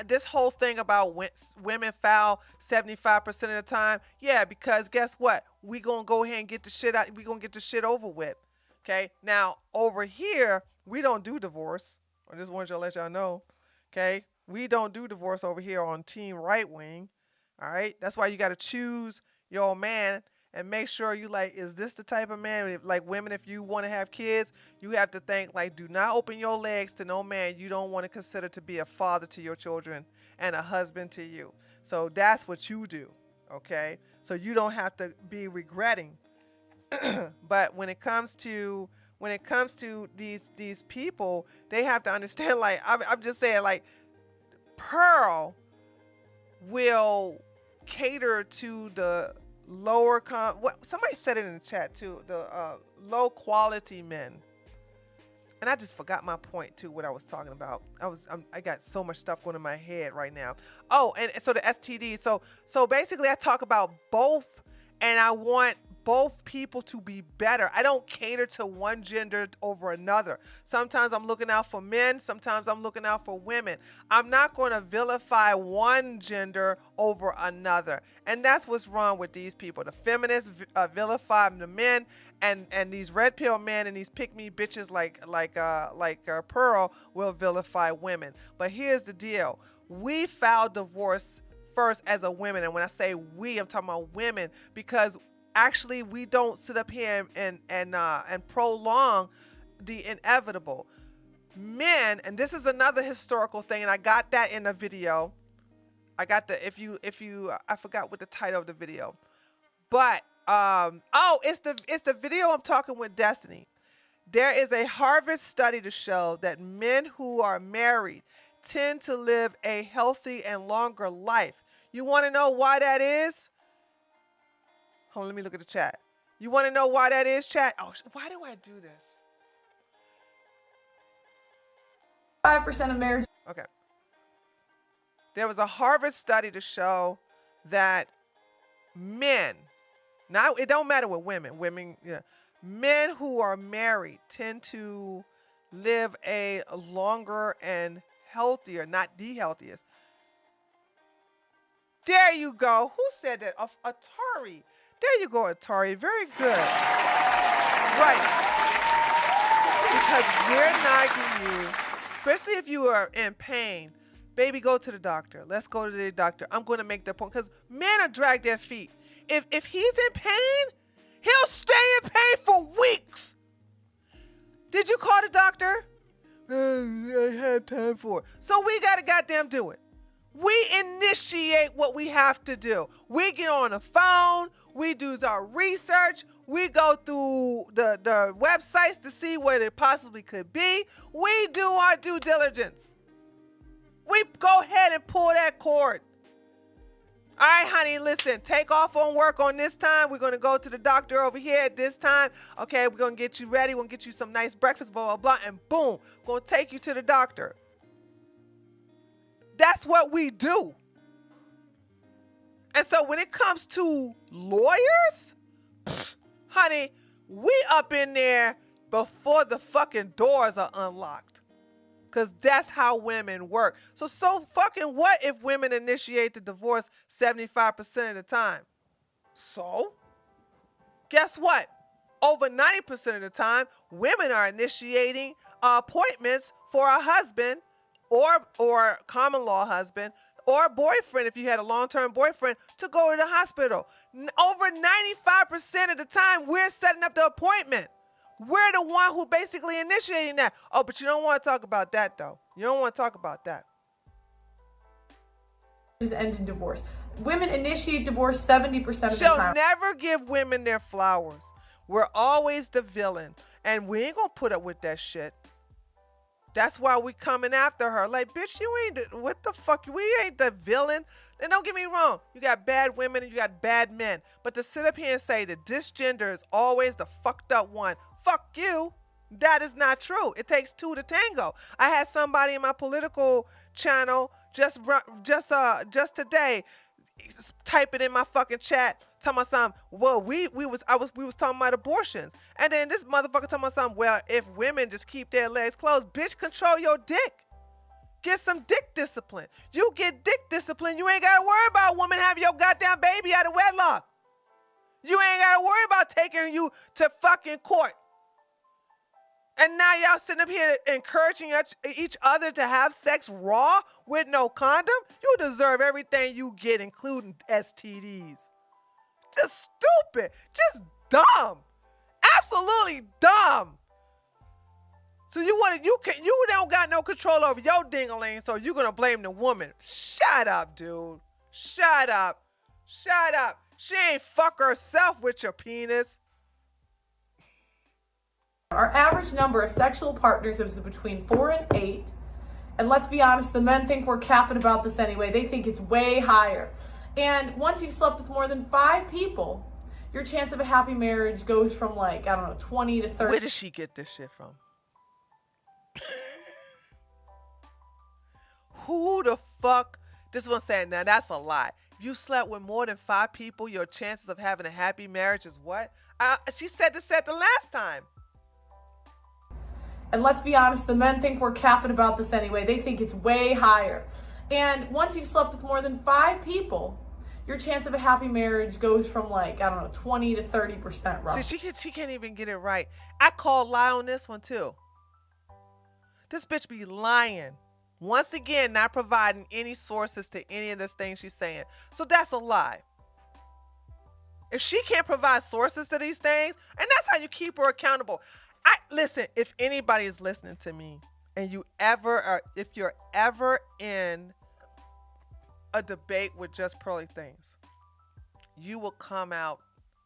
this whole thing about women foul 75% of the time, yeah, because guess what? We gonna go ahead and get the shit out. We gonna get the shit over with. Okay. Now over here, we don't do divorce. I just wanted to let y'all know. Okay, we don't do divorce over here on Team Right Wing. All right, that's why you got to choose your man and make sure you like, is this the type of man? Like women, if you want to have kids, you have to think like, do not open your legs to no man you don't want to consider to be a father to your children and a husband to you. So that's what you do, okay? So you don't have to be regretting. But when it comes to these people, they have to understand. Like I'm just saying, like Pearl will cater to the lower somebody said it in the chat too, the low quality men. And I just forgot my point too, what I was talking about. I got so much stuff going in my head right now. Oh, and so the STD. So basically I talk about both, and I want both people to be better. I don't cater to one gender over another. Sometimes I'm looking out for men. Sometimes I'm looking out for women. I'm not going to vilify one gender over another. And that's what's wrong with these people. The feminists vilify the men, and these red pill men and these pick-me bitches like Pearl will vilify women. But here's the deal. We filed divorce first as a woman. And when I say we, I'm talking about women, because actually we don't sit up here and prolong the inevitable. Men, and this is another historical thing, and I got that in the video. I got the, if you I forgot what the title of the video, but it's the video I'm talking with Destiny. There is a Harvard study to show that men who are married tend to live a healthy and longer life. You want to know why that is? Hold on, let me look at the chat. You want to know why that is, chat? Oh, why do I do this? 5% of marriages. Okay. There was a Harvard study to show that men, now it don't matter with women, yeah, men who are married tend to live a longer and healthier, not the healthiest. There you go. Who said that? Atari. There you go, Atari. Very good. Right. Because we're nagging you, especially if you are in pain. Baby, go to the doctor. Let's go to the doctor. I'm going to make that point because men are dragged their feet. If he's in pain, he'll stay in pain for weeks. Did you call the doctor? I had time for it. So we got to goddamn do it. We initiate what we have to do. We get on the phone. We do our research. We go through the websites to see what it possibly could be. We do our due diligence. We go ahead and pull that cord. All right, honey, listen, take off on work on this time. We're going to go to the doctor over here at this time. Okay, we're going to get you ready. We're going to get you some nice breakfast, blah, blah, blah. And boom, going to take you to the doctor. That's what we do. And so when it comes to lawyers, honey, we up in there before the fucking doors are unlocked. Because that's how women work. So fucking what if women initiate the divorce 75% of the time? So, guess what? Over 90% of the time, women are initiating appointments for a husband or common law husband or boyfriend, if you had a long-term boyfriend, to go to the hospital. Over 95% of the time, we're setting up the appointment. We're the one who basically initiating that. Oh, but you don't want to talk about that, though. You don't want to talk about that. End in divorce. Women initiate divorce 70% of the time. She'll never give women their flowers. We're always the villain. And we ain't going to put up with that shit. That's why we coming after her. Like, bitch, you ain't what the fuck? We ain't the villain. And don't get me wrong, you got bad women and you got bad men. But to sit up here and say that this gender is always the fucked up one, fuck you. That is not true. It takes two to tango. I had somebody in my political channel just today type it in my fucking chat, talking about something. Well, we was talking about abortions, and then this motherfucker talking about something. Well, if women just keep their legs closed, bitch, control your dick. Get some dick discipline. You get dick discipline, you ain't gotta worry about a woman having your goddamn baby out of wedlock. You ain't gotta worry about taking you to fucking court. And now y'all sitting up here encouraging each other to have sex raw with no condom? You deserve everything you get, including STDs. Just stupid. Just dumb. Absolutely dumb. So you don't got no control over your ding-a-ling, so you're gonna blame the woman. Shut up, dude. Shut up. Shut up. She ain't fuck herself with your penis. Our average number of sexual partners is between 4 and 8. And let's be honest, the men think we're capping about this anyway. They think it's way higher. And once you've slept with more than 5 people, your chance of a happy marriage goes from 20 to 30. Where does she get this shit from? Who the fuck? This is what I'm saying. Now, that's a lie. If you slept with more than 5 people, your chances of having a happy marriage is what? She said this the last time. And let's be honest, the men think we're capping about this anyway. They think it's way higher. And once you've slept with more than 5 people, your chance of a happy marriage goes from 20 to 30% roughly. See, she can't even get it right. I called lie on this one too. This bitch be lying. Once again, not providing any sources to any of this thing she's saying. So that's a lie. If she can't provide sources to these things, and that's how you keep her accountable. Listen, if anybody is listening to me and if you're ever in a debate with JustPearlyThings, you will come out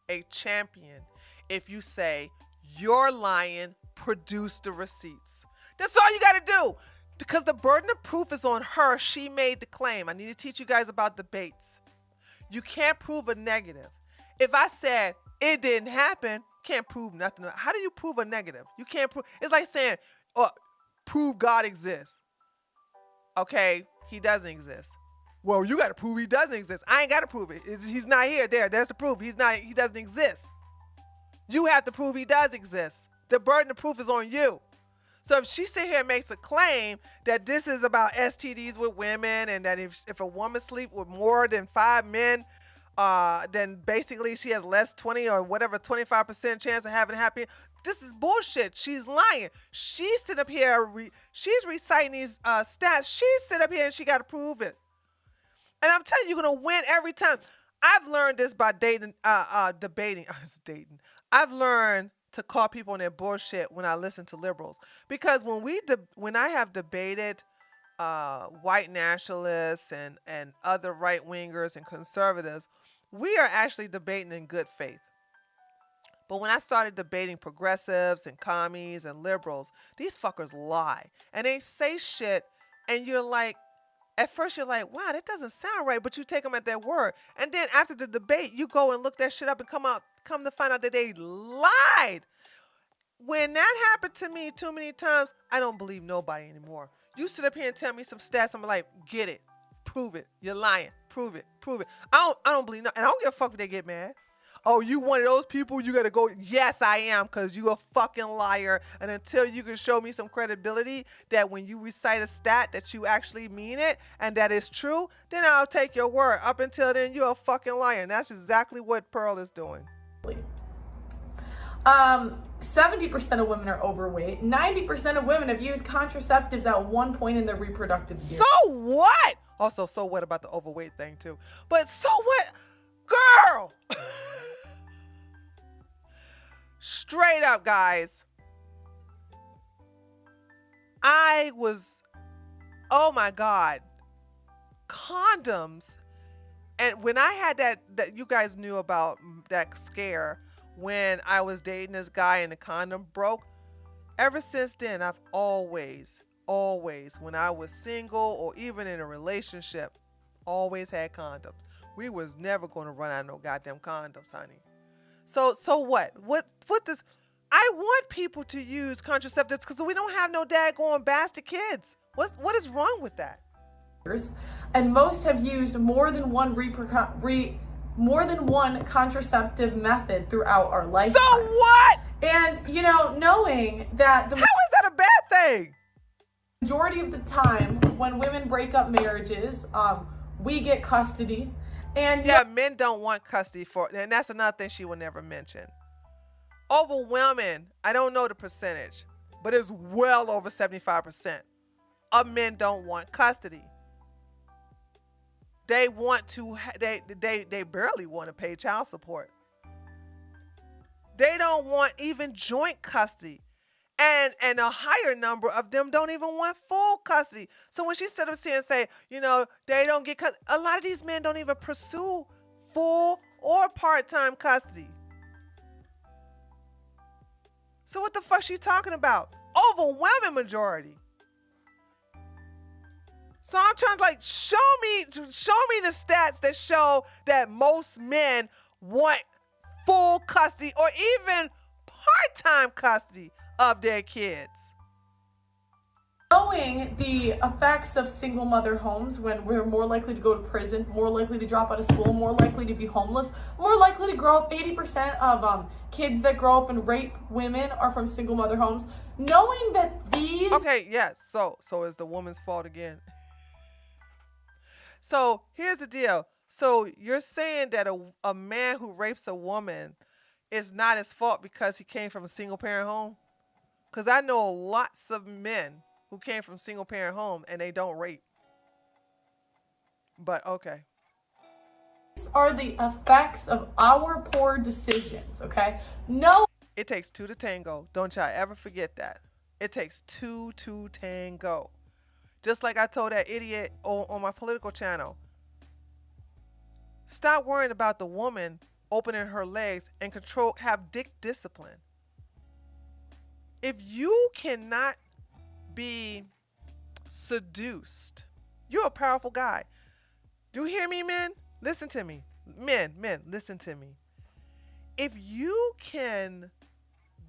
a champion if you say, you're lying, produce the receipts. That's all you got to do. Because the burden of proof is on her. She made the claim. I need to teach you guys about debates. You can't prove a negative. If I said it didn't happen, can't prove nothing. How do you prove a negative? You can't prove. It's like saying, prove God exists. Okay, he doesn't exist. Well, you got to prove he doesn't exist. I ain't got to prove it. He's not here. There's the proof. He doesn't exist. You have to prove he does exist. The burden of proof is on you. So if she sit here and makes a claim that this is about STDs with women, and that if a woman sleep with more than 5 men, then basically she has less 20 or whatever 25% chance of having a happy. This is bullshit. She's lying. She's sitting up here. She's reciting these stats. She's sitting up here and she got to prove it. And I'm telling you, you're gonna win every time. I've learned this by debating. I've learned to call people on their bullshit when I listen to liberals, because when I have debated white nationalists and other right wingers and conservatives, we are actually debating in good faith. But when I started debating progressives and commies and liberals, these fuckers lie and they say shit, and you're like, at first you're like, wow, that doesn't sound right, but you take them at their word. And then after the debate, you go and look that shit up and come to find out that they lied. When that happened to me too many times, I don't believe nobody anymore. You sit up here and tell me some stats, I'm like, get it, prove it, you're lying, prove it. I don't believe no, and I don't give a fuck if they get mad. Oh, you one of those people, you gotta go. Yes, I am, because you a fucking liar. And until you can show me some credibility that when you recite a stat that you actually mean it and that is true, then I'll take your word. Up until then, you're a fucking liar. And that's exactly what Pearl is doing. 70% of women are overweight. 90% of women have used contraceptives at one point in their reproductive year. So what? Also, so what about the overweight thing too? But so what? Girl! Straight up, guys. Oh my God. Condoms. And when I had that you guys knew about that scare when I was dating this guy and the condom broke. Ever since then, I've always always, when I was single or even in a relationship, always had condoms. We was never going to run out of no goddamn condoms, honey. So what? What this? I want people to use contraceptives because we don't have no daggone bastard kids. What is wrong with that? And most have used more than one contraceptive method throughout our lifetime. So what? And knowing that how is that a bad thing? Majority of the time when women break up marriages, we get custody. And yeah, men don't want custody and that's another thing she will never mention. Overwhelming, I don't know the percentage, but it's well over 75% of men don't want custody. They want to, they barely want to pay child support. They don't want even joint custody. And a higher number of them don't even want full custody. So when she sit up here and say, they don't get custody, a lot of these men don't even pursue full or part-time custody. So what the fuck she talking about? Overwhelming majority. So I'm trying to show me the stats that show that most men want full custody or even part-time custody of their kids. Knowing the effects of single mother homes, when we're more likely to go to prison, more likely to drop out of school, more likely to be homeless, more likely to grow up. 80% of kids that grow up and rape women are from single mother homes. Knowing that these... Okay, yeah, so it's the woman's fault again. So here's the deal. So you're saying that a man who rapes a woman is not his fault because he came from a single parent home? Because I know lots of men who came from single parent home and they don't rape. But okay. These are the effects of our poor decisions, okay? No. It takes two to tango. Don't y'all ever forget that. It takes two to tango. Just like I told that idiot on my political channel. Stop worrying about the woman opening her legs and have dick discipline. If you cannot be seduced, you're a powerful guy. Do you hear me, men? Listen to me. Men, listen to me. If you can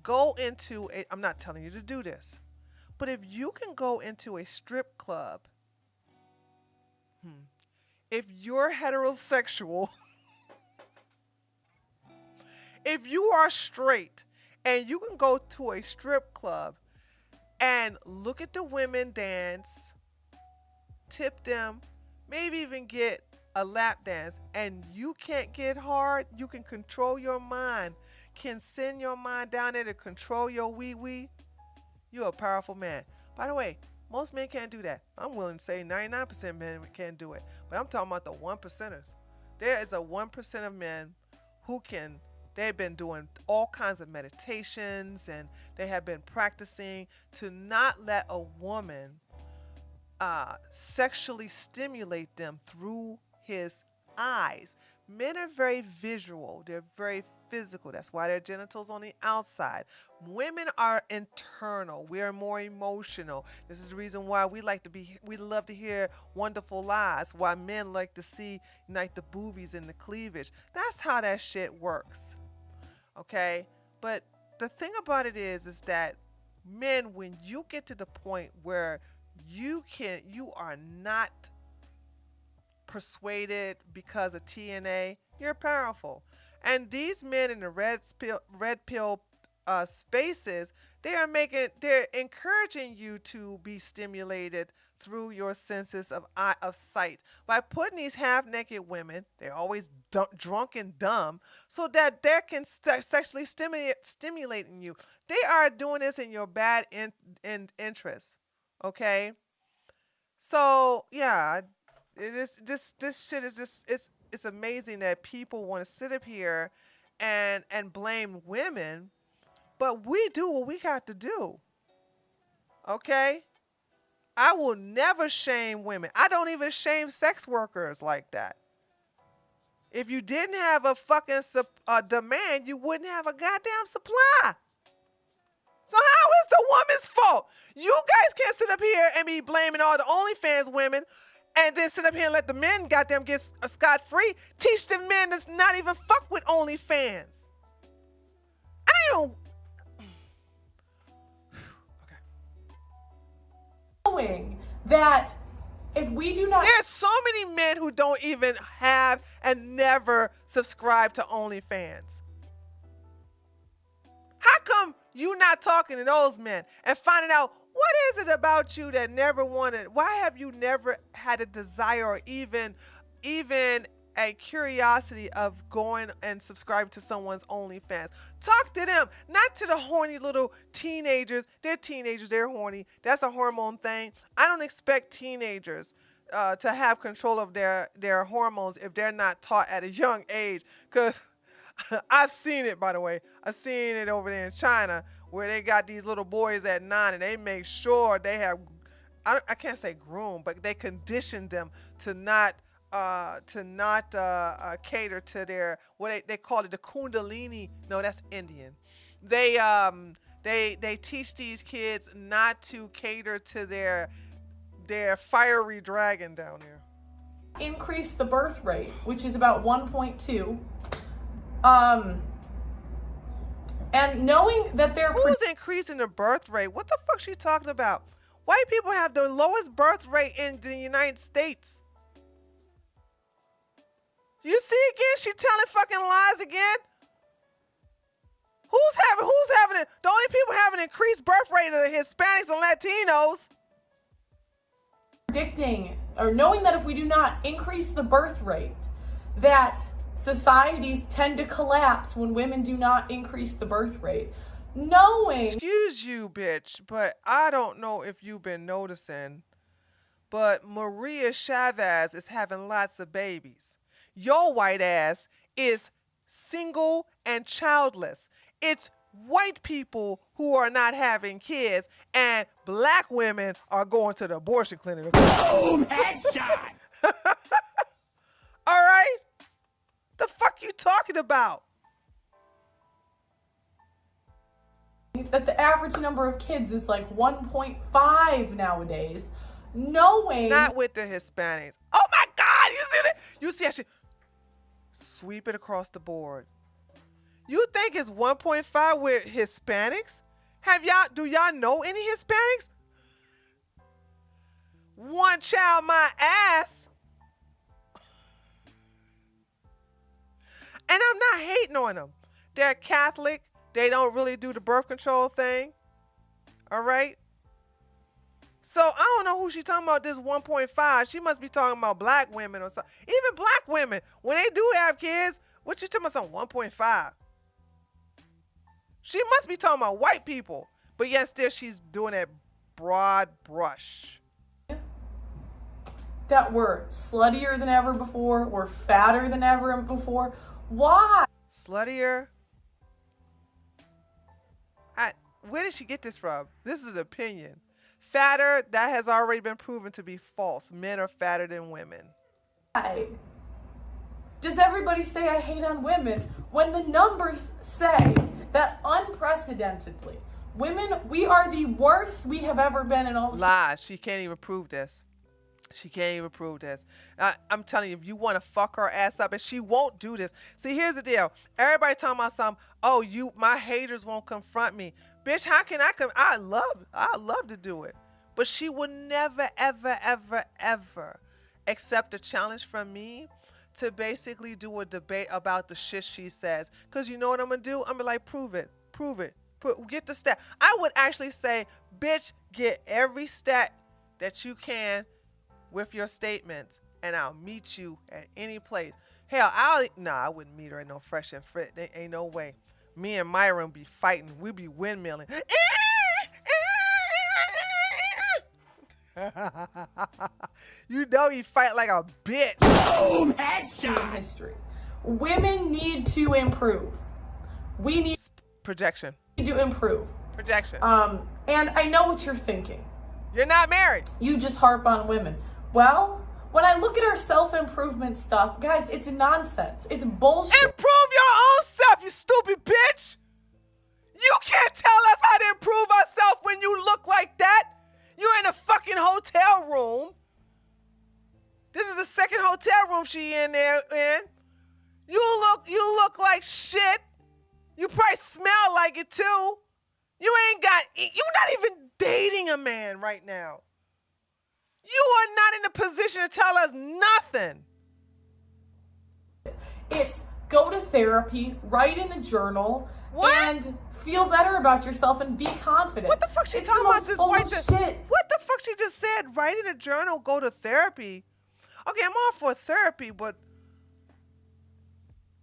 go into I'm not telling you to do this, but if you can go into a strip club, if you're heterosexual, if you are straight, and you can go to a strip club and look at the women dance, tip them, maybe even get a lap dance, and you can't get hard, you can control your mind, can send your mind down there to control your wee-wee, you're a powerful man. By the way, most men can't do that. I'm willing to say 99% of men can't do it. But I'm talking about the 1%ers. There is a 1% of men who can. They've been doing all kinds of meditations and they have been practicing to not let a woman sexually stimulate them through his eyes. Men are very visual. They're very physical. That's why their genitals on the outside. Women are internal. We are more emotional. This is the reason why we love to hear wonderful lies. Why men like to see the boobies and the cleavage. That's how that shit works. Okay? But the thing about it is that men, when you get to the point where you are not persuaded because of TNA, you're powerful. And these men in the red pill spaces, they're encouraging you to be stimulated through your senses of sight by putting these half-naked women, they're always drunk and dumb, so that they can sexually stimulating you. They are doing this in your bad interest. Okay? So yeah, this shit is just it's amazing that people want to sit up here and blame women, but we do what we got to do. Okay? I will never shame women. I don't even shame sex workers like that. If you didn't have a fucking demand, you wouldn't have a goddamn supply. So how is the woman's fault? You guys can't sit up here and be blaming all the OnlyFans women and then sit up here and let the men goddamn get scot-free. Teach the men that's not even fuck with OnlyFans. I don't. Okay. Knowing that if we do not, There's so many men who don't even have and never subscribe to OnlyFans. How come you not talking to those men and finding out what is it about you that never wanted? Why have you never had a desire or even a curiosity of going and subscribing to someone's OnlyFans? Talk to them, not to the horny little teenagers. They're teenagers, they're horny. That's a hormone thing. I don't expect teenagers to have control of their hormones if they're not taught at a young age. Because I've seen it, by the way. I've seen it over there in China where they got these little boys at 9 and they make sure they have, I can't say groom, but they condition them to not cater to their, what they call it, the Kundalini. No, that's Indian. They teach these kids not to cater to their fiery dragon down there. increase the birth rate, which is about 1.2. And knowing that they're Who's increasing the birth rate? What the fuck she talking about? White people have the lowest birth rate in the United States. You see again? She telling fucking lies again. Who's having it? The only people having increased birth rate are the Hispanics and Latinos. predicting or knowing that if we do not increase the birth rate, that societies tend to collapse when women do not increase the birth rate. Knowing. Excuse you, bitch, but I don't know if you've been noticing, but Maria Chavez is having lots of babies. Your white ass is single and childless. It's white people who are not having kids, and black women are going to the abortion clinic. Boom! Headshot! All right? The fuck you talking about? That the average number of kids is like 1.5 nowadays. Knowing. Not with the Hispanics. Oh my God! You see that? You see that shit? Sweep it across the board. You think it's 1.5 with Hispanics? Do y'all know any Hispanics? One child my ass. And I'm not hating on them. They're Catholic. They don't really do the birth control thing. All right? So I don't know who she's talking about this 1.5. She must be talking about black women or something. Even black women, when they do have kids, what you talking about some 1.5? She must be talking about white people. But yet still she's doing that broad brush. That we're sluttier than ever before. We're fatter than ever before. Why? Sluttier? Where did she get this from? This is an opinion. Fatter, that has already been proven to be false. Men are fatter than women. Why does everybody say I hate on women when the numbers say that unprecedentedly, women, we are the worst we have ever been in all. Lies. She can't even prove this. She can't even prove this. I'm telling you, if you want to fuck her ass up, and she won't do this. See, here's the deal. Everybody talking about something. Oh, my haters won't confront me. Bitch, how can I come? I love to do it. But she would never, ever, ever, ever accept a challenge from me to basically do a debate about the shit she says. Because you know what I'm going to do? I'm going to be like, prove it. Get the stat. I would actually say, bitch, get every stat that you can with your statements, and I'll meet you at any place. Hell, I wouldn't meet her at no Fresh and Fit. There ain't no way. Me and Myron be fighting. We be windmilling. You know you fight like a bitch. Boom! Headshot! History. Women need to improve. We need Projection. to improve. Projection. And I know what you're thinking. You're not married. You just harp on women. Well, when I look at our self-improvement stuff, guys, it's nonsense. It's bullshit. Improve your own self, you stupid bitch. You can't tell us how to improve ourselves when you look like that. You're in a fucking hotel room. This is the second hotel room she in there in. You look like shit. You probably smell like it too. You're not even dating a man right now. You are not in a position to tell us nothing. It's go to therapy, write in a journal, and feel better about yourself and be confident. What the fuck she it's talking about this white shit. What the fuck she just said? Write in a journal, go to therapy. Okay, I'm all for therapy, but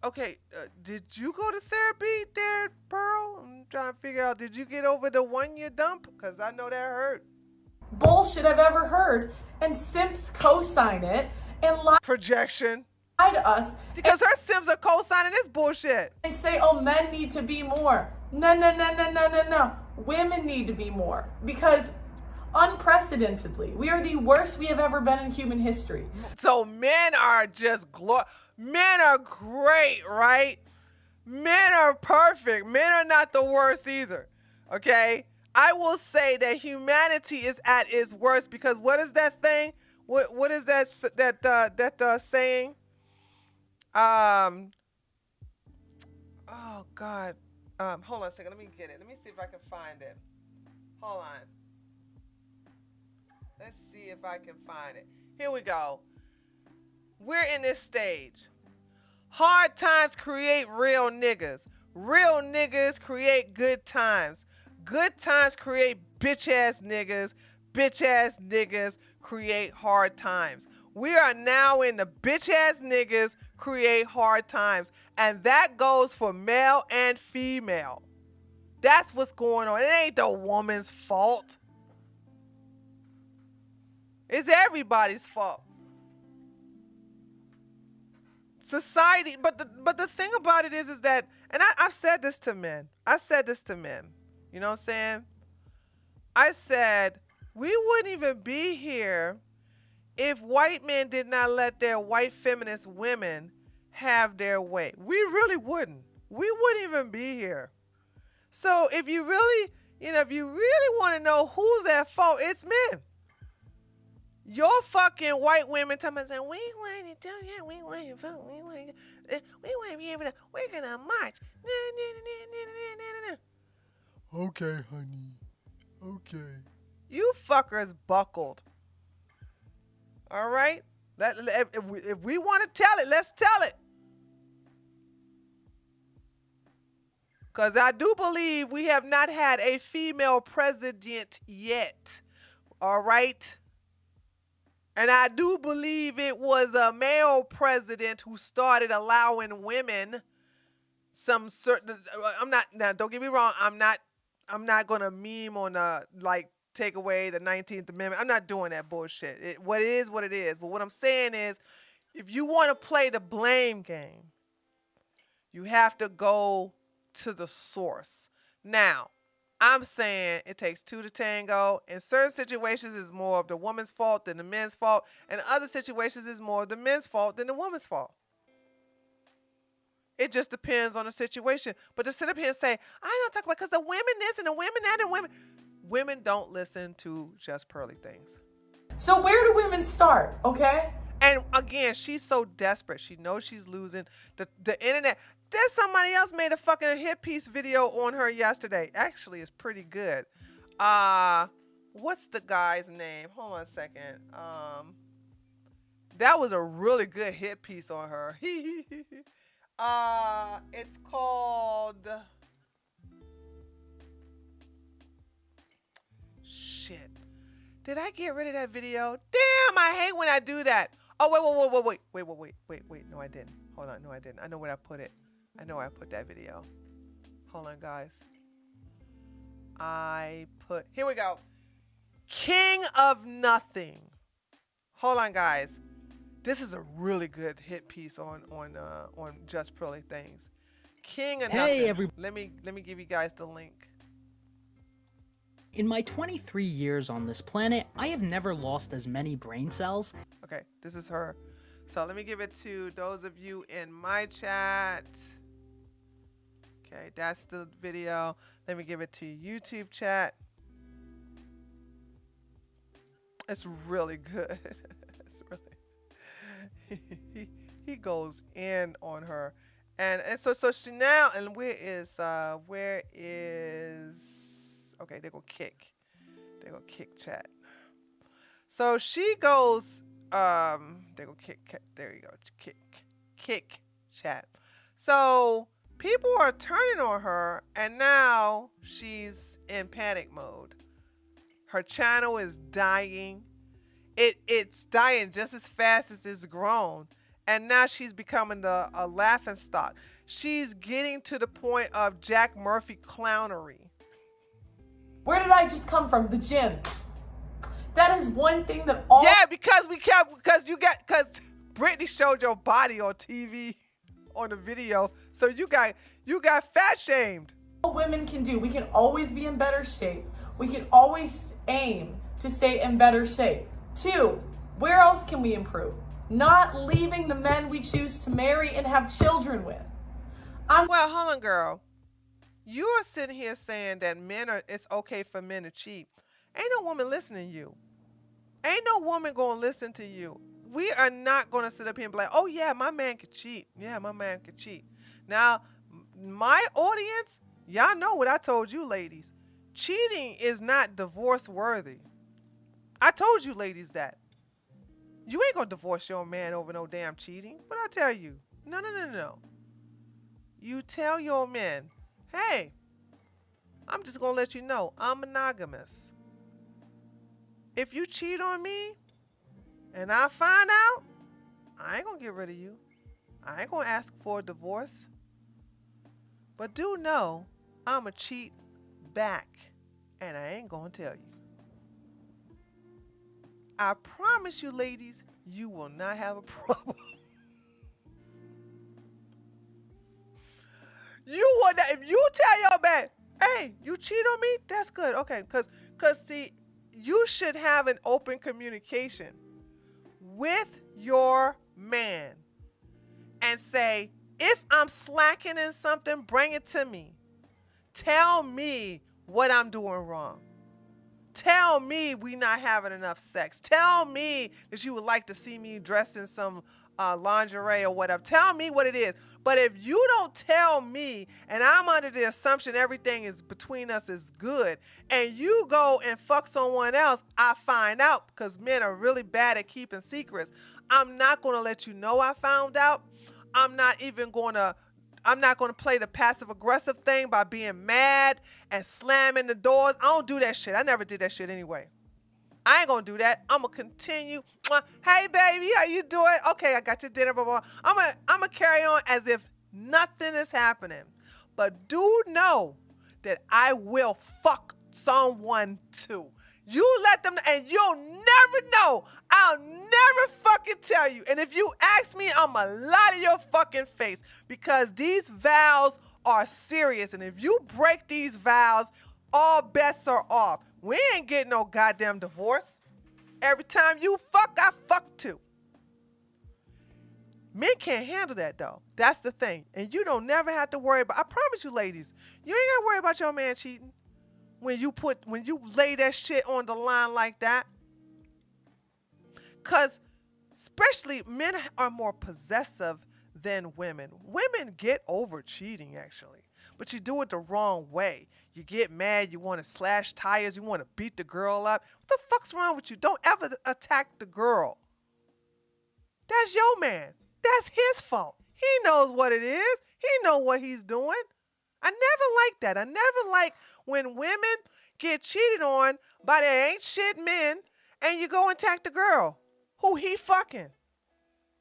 okay, did you go to therapy there, Pearl? I'm trying to figure out, did you get over the 1 year dump? Because I know that hurt. Bullshit I've ever heard. And simps co-sign it and lie Projection. to us. Because her Sims are co-signing this bullshit. And say, oh, men need to be more. No. Women need to be more. Because unprecedentedly, we are the worst we have ever been in human history. So men are just men are great, right? Men are perfect. Men are not the worst either. Okay? I will say that humanity is at its worst because what is that thing? What is that saying? Oh God. Hold on a second. Let me get it. Let me see if I can find it. Hold on. Let's see if I can find it. Here we go. We're in this stage. Hard times create real niggas. Real niggas create good times. Good times create bitch-ass niggas. Bitch-ass niggas create hard times. We are now in the bitch-ass niggas create hard times. And that goes for male and female. That's what's going on. It ain't the woman's fault. It's everybody's fault. Society, but the thing about it is that, and I've said this to men. You know what I'm saying? I said, we wouldn't even be here if white men did not let their white feminist women have their way. We really wouldn't. We wouldn't even be here. So if you really want to know who's at fault, it's men. Your fucking white women talking about saying, we want to do that, we want to vote, we want to be able to, we're going to march. Okay, honey. Okay. You fuckers buckled. All right? If we want to tell it, let's tell it. Because I do believe we have not had a female president yet. All right? And I do believe it was a male president who started allowing women some certain, now don't get me wrong, I'm not going to meme on take away the 19th Amendment. I'm not doing that bullshit. What it is, what it is. But what I'm saying is, if you want to play the blame game, you have to go to the source. Now, I'm saying it takes two to tango. In certain situations, it's more of the woman's fault than the men's fault. In other situations, it's more of the men's fault than the woman's fault. It just depends on the situation. But to sit up here and say, I don't talk about because the women this and the women that and women. Women don't listen to Just Pearly Things. So where do women start, okay? And again, she's so desperate. She knows she's losing the internet. There's somebody else made a fucking hit piece video on her yesterday. Actually, it's pretty good. What's the guy's name? Hold on a second. That was a really good hit piece on her. It's called... Shit. Did I get rid of that video? Damn, I hate when I do that. Oh, wait. No, I didn't. Hold on. No, I didn't. I know where I put it. I know where I put that video. Hold on, guys. Here we go. King of Nothing. Hold on, guys. This is a really good hit piece on Just Pearly Things. King of Nothing. Let me give you guys the link. In my 23 years on this planet, I have never lost as many brain cells. Okay, this is her. So let me give it to those of you in my chat. Okay, that's the video. Let me give it to YouTube chat. It's really good. It's really he goes in on her. And so she now, and where is okay, they go kick. They go kick chat. So she goes they go kick, there you go. Kick chat. So people are turning on her, and now she's in panic mode. Her channel is dying. It's dying just as fast as it's grown. And now she's becoming a laughing stock. She's getting to the point of Jack Murphy clownery. Where did I just come from? The gym. That is one thing that all because Brittany showed your body on TV on the video, so you got fat shamed. women can do. We can always be in better shape. We can always aim to stay in better shape. 2, where else can we improve? Not leaving the men we choose to marry and have children with. Well, hold on, girl. You are sitting here saying that it's okay for men to cheat. Ain't no woman listening to you. Ain't no woman going to listen to you. We are not going to sit up here and be like, oh, yeah, my man could cheat. Yeah, my man could cheat. Now, my audience, y'all know what I told you, ladies. Cheating is not divorce worthy. I told you, ladies, that. You ain't going to divorce your man over no damn cheating. What I tell you? No. You tell your men, hey, I'm just going to let you know, I'm monogamous. If you cheat on me and I find out, I ain't going to get rid of you. I ain't going to ask for a divorce. But do know I'm a cheat back, and I ain't going to tell you. I promise you, ladies, you will not have a problem. You will not. If you tell your man, hey, you cheat on me, that's good. Okay, because see, you should have an open communication with your man and say, if I'm slacking in something, bring it to me. Tell me what I'm doing wrong. Tell me we not having enough sex. Tell me that you would like to see me dressed in some lingerie or whatever. Tell me what it is. But if you don't tell me, and I'm under the assumption everything is between us is good, and you go and fuck someone else, I find out, because men are really bad at keeping secrets. I'm not going to let you know I found out. I'm not going to play the passive aggressive thing by being mad and slamming the doors. I don't do that shit. I never did that shit anyway. I ain't going to do that. I'm going to continue. Hey, baby, how you doing? Okay, I got your dinner, blah, blah. I'm going to carry on as if nothing is happening. But do know that I will fuck someone too. You let them, and you'll never know. I'll never fucking tell you. And if you ask me, I'm going to lie to your fucking face, because these vows are serious. And if you break these vows, all bets are off. We ain't getting no goddamn divorce. Every time you fuck, I fuck too. Men can't handle that though. That's the thing. And you don't never have to worry about, I promise you ladies, you ain't got to worry about your man cheating when you lay that shit on the line like that. Because especially men are more possessive than women. Women get over cheating actually, but you do it the wrong way. You get mad, you want to slash tires, you want to beat the girl up. What the fuck's wrong with you? Don't ever attack the girl. That's your man. That's his fault. He knows what it is. He knows what he's doing. I never like that. I never like when women get cheated on by their ain't shit men and you go and attack the girl who he fucking.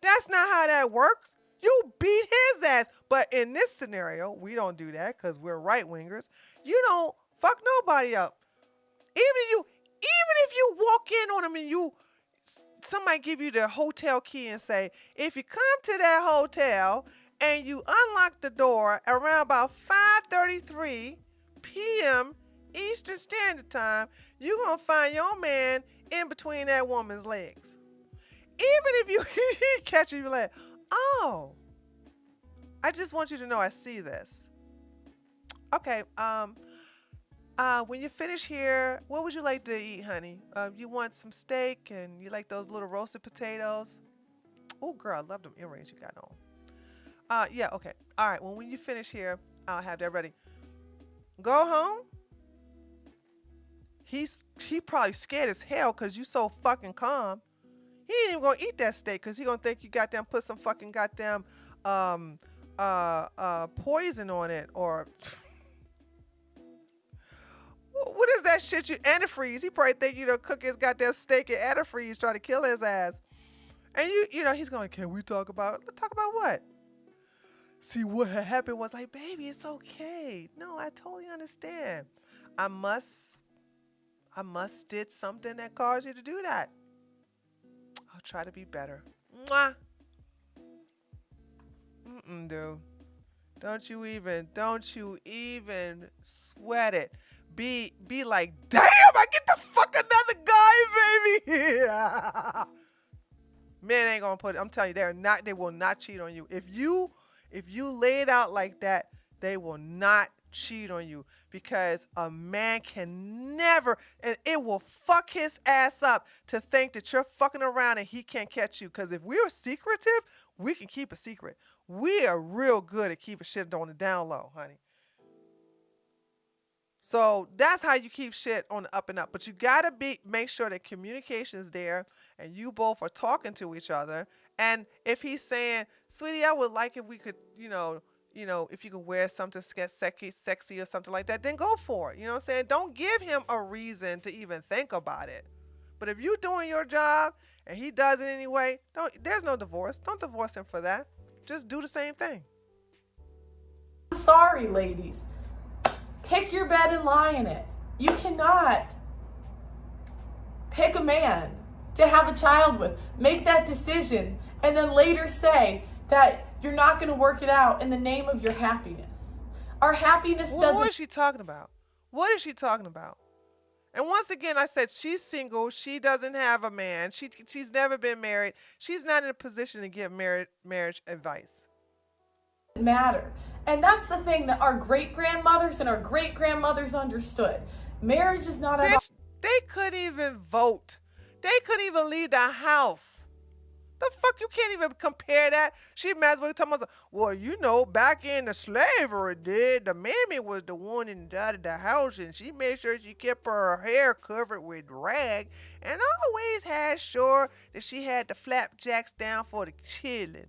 That's not how that works. You beat his ass. But in this scenario, we don't do that because we're right-wingers. You don't fuck nobody up. Even if you walk in on them and somebody give you the hotel key and say, if you come to that hotel and you unlock the door around about 5:33 p.m. Eastern Standard Time, you're going to find your man in between that woman's legs. Even if you catch you, you're like, oh, I just want you to know I see this. Okay. When you finish here, what would you like to eat, honey? You want some steak and you like those little roasted potatoes? Oh, girl, I love them earrings you got on. Yeah, okay. All right. Well, when you finish here, I'll have that ready. Go home. He probably scared as hell because you so fucking calm. He ain't even gonna eat that steak because he gonna think you goddamn put some fucking goddamn poison on it or what is that shit you antifreeze? He probably think you know cook his goddamn steak and antifreeze trying to kill his ass. And you know he's going, can we talk about what? See what had happened was like, baby, it's okay. No, I totally understand. I must did something that caused you to do that. I'll try to be better. Mwah. Dude. Don't you even sweat it. Be like, damn, I get to fuck another guy, baby. Men ain't gonna put it. I'm telling you, they will not cheat on you. If you lay it out like that, they will not cheat on you because a man can never, and it will fuck his ass up to think that you're fucking around and he can't catch you. Because if we're secretive, we can keep a secret. We are real good at keeping shit on the down low, honey. So that's how you keep shit on the up and up. But you gotta make sure that communication is there and you both are talking to each other. And if he's saying, sweetie, I would like if we could, if you could wear something sexy or something like that, then go for it. You know what I'm saying? Don't give him a reason to even think about it. But if you're doing your job and he does it anyway, there's no divorce. Don't divorce him for that. Just do the same thing. I'm sorry, ladies. Pick your bed and lie in it. You cannot pick a man to have a child with, make that decision, and then later say that you're not going to work it out in the name of your happiness. Our happiness doesn't... What is she talking about? What is she talking about? And once again, I said she's single. She doesn't have a man. She's never been married. She's not in a position to give marriage advice. Matter. And that's the thing that our great-grandmothers and our great-grandmothers understood. Marriage is not about... Bitch, they couldn't even vote. They couldn't even leave the house. The fuck, you can't even compare that. She might as well tell us, well, back in the slavery, the mammy was the one inside the house, and she made sure she kept her hair covered with rag, and always had sure that she had the flapjacks down for the children.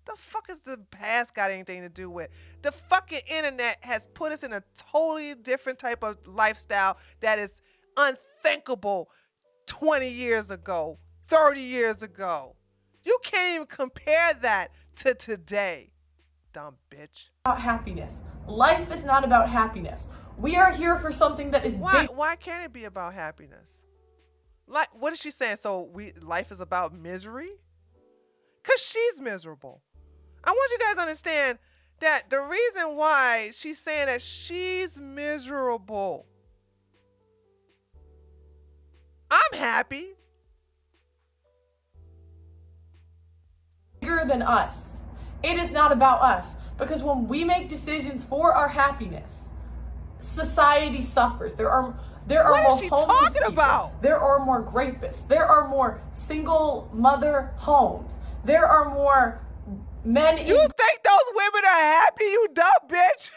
The fuck is the past got anything to do with? The fucking internet has put us in a totally different type of lifestyle that is unthinkable 20 years ago, 30 years ago. You can't even compare that to today, dumb bitch. About happiness. Life is not about happiness. We are here for something that is big. Why can't it be about happiness? Like, what is she saying? So life is about misery? Because she's miserable. I want you guys to understand that the reason why she's saying that she's miserable. I'm happy. Bigger than us. It is not about us. Because when we make decisions for our happiness, society suffers. There are what more is she homeless talking people. about? There are more rapists. There are more single mother homes. There are more men. You think those women are happy, you dumb bitch?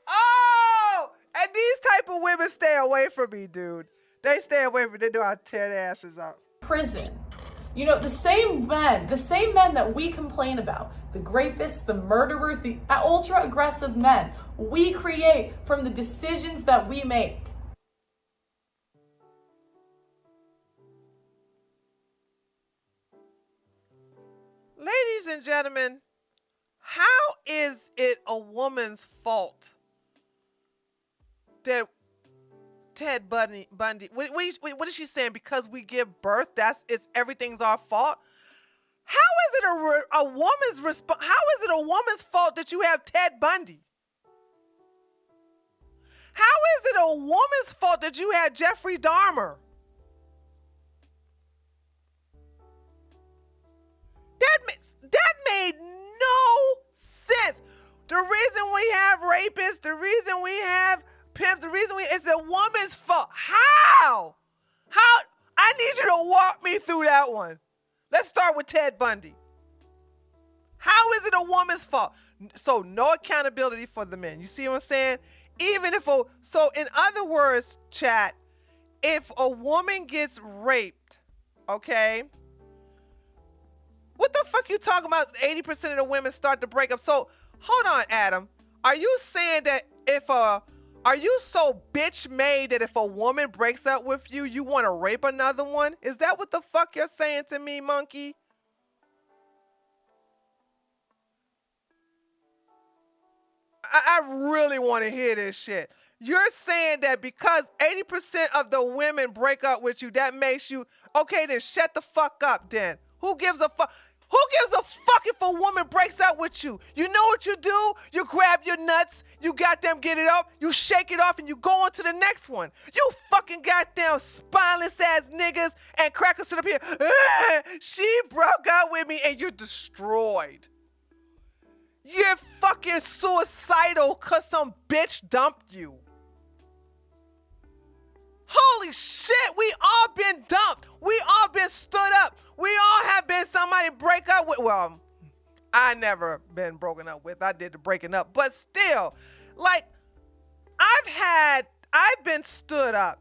Oh, and these type of women stay away from me, dude. They stay away from me. They know I tear their asses up. Prison. The same men that we complain about, the rapists, the murderers, the ultra aggressive men, we create from the decisions that we make. Ladies and gentlemen, how is it a woman's fault that Ted Bundy, what is she saying? Because we give birth, everything's our fault? How is it a woman's fault that you have Ted Bundy? How is it a woman's fault that you had Jeffrey Dahmer? That made no sense. The reason we have rapists, the reason we have pimps, the reason it's a woman's fault. How? I need you to walk me through that one. Let's start with Ted Bundy. How is it a woman's fault? So no accountability for the men. You see what I'm saying? So in other words, chat, if a woman gets raped, okay, what the fuck you talking about? 80% of the women start to break up. So hold on, Adam. Are you saying that are you so bitch made that if a woman breaks up with you, you want to rape another one? Is that what the fuck you're saying to me, monkey? I really want to hear this shit. You're saying that because 80% of the women break up with you, that makes you, okay, then shut the fuck up then. Who gives a fuck? Who gives a fuck if a woman breaks up with you? You know what you do? You grab your nuts, you goddamn get it up, you shake it off, and you go on to the next one. You fucking goddamn spineless ass niggas and crackers sit up here. She broke up with me, and you're destroyed. You're fucking suicidal because some bitch dumped you. Holy shit, we all been dumped. We all been stood up. We all have been somebody break up with. Well, I never been broken up with. I did the breaking up. But still, like, I've been stood up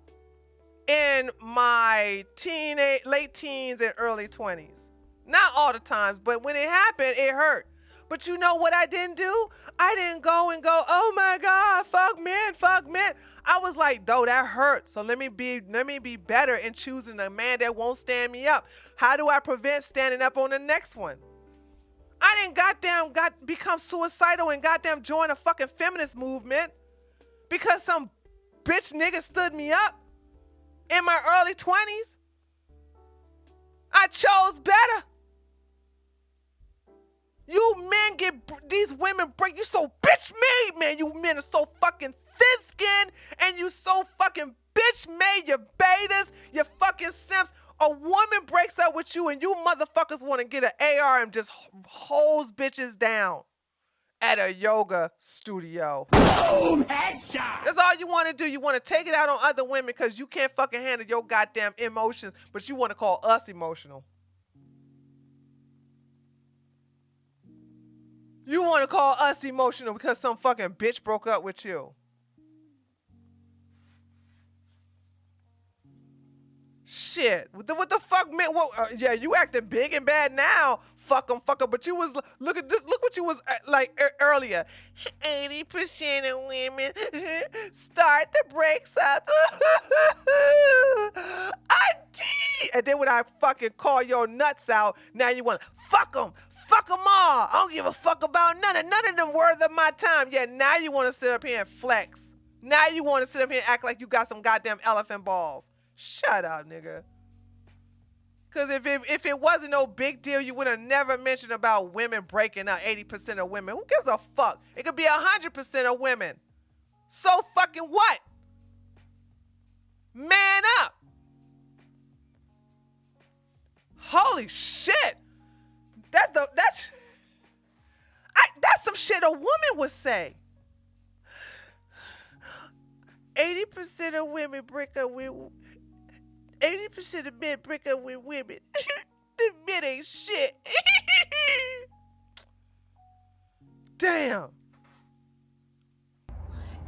in my late teens and early 20s. Not all the times, but when it happened, it hurt. But you know what I didn't do? I didn't go, oh my God, fuck men. I was like, though, that hurt. So let me be better in choosing a man that won't stand me up. How do I prevent standing up on the next one? I didn't become suicidal and goddamn join a fucking feminist movement because some bitch nigga stood me up in my early 20s. I chose better. You men these women break. You so bitch made, man. You men are so fucking thin-skinned and you so fucking bitch made. You betas, you fucking simps. A woman breaks up with you and you motherfuckers want to get an AR and just hose bitches down at a yoga studio. Boom, headshot. That's all you want to do. You want to take it out on other women because you can't fucking handle your goddamn emotions, but you want to call us emotional. You want to call us emotional because some fucking bitch broke up with you. Shit. What the fuck, man? Yeah, you acting big and bad now. Fuck 'em. But you was, look at this. Look what you was like earlier. 80% of women start the breaks up. And then when I fucking call your nuts out, now you want to fuck them. Fuck them all. I don't give a fuck about none of them worth of my time. Yeah, now you want to sit up here and flex. Now you want to sit up here and act like you got some goddamn elephant balls. Shut up, nigga. Because if it wasn't no big deal, you would have never mentioned about women breaking up. 80% of women. Who gives a fuck? It could be 100% of women. So fucking what? Man up. Holy shit. That's some shit a woman would say. 80% of women break up with 80% of men break up with women. The men ain't shit. Damn.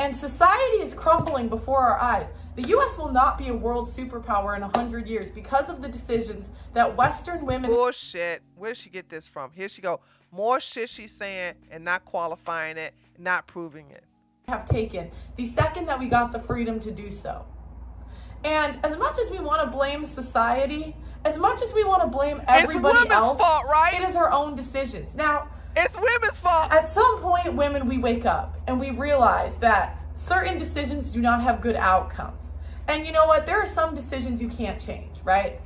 And society is crumbling before our eyes. The U.S. will not be a world superpower in 100 years because of the decisions that Western women... Bullshit. Where did she get this from? Here she go. More shit she's saying and not qualifying it, not proving it. ...have taken the second that we got the freedom to do so. And as much as we want to blame society, as much as we want to blame everybody else... It's women's fault, right? It is our own decisions. Now... It's women's fault. At some point, women, we wake up and we realize that certain decisions do not have good outcomes. And you know what? There are some decisions you can't change, right?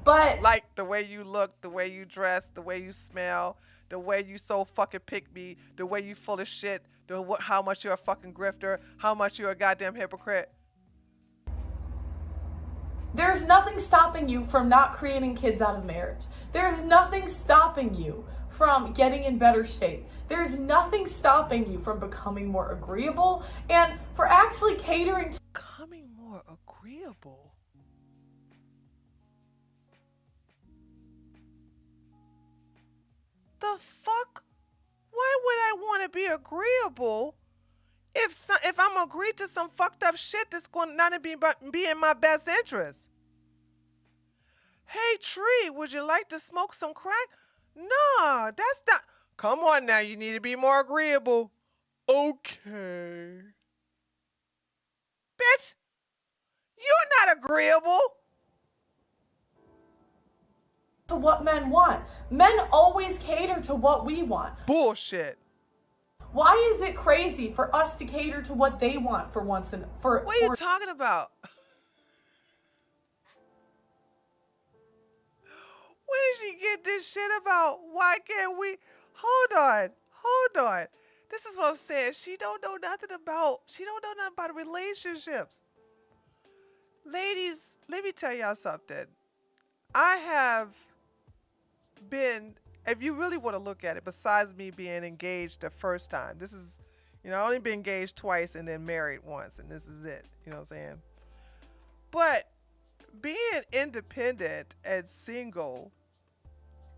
But like the way you look, the way you dress, the way you smell, the way you so fucking pick me, the way you full of shit, how much you're a fucking grifter, how much you're a goddamn hypocrite. There's nothing stopping you from not creating kids out of marriage. There's nothing stopping you from getting in better shape. There's nothing stopping you from becoming more agreeable and for actually catering to Becoming more agreeable. The fuck? Why would I want to be agreeable if I'm agreed to some fucked up shit that's going not to be in my best interest? Hey, Tree, would you like to smoke some crack? Nah, that's not. Come on now, you need to be more agreeable. Okay. Bitch, you're not agreeable. what men want. Men always cater to what we want. Bullshit. Why is it crazy for us to cater to what they want for once and for What are you talking about? Where did she get this shit about? Why can't we? Hold on. This is what I'm saying. She don't know nothing about relationships. Ladies, let me tell y'all something. I have been, if you really want to look at it, besides me being engaged the first time, this is, I only been engaged twice and then married once, and this is it. You know what I'm saying? But being independent and single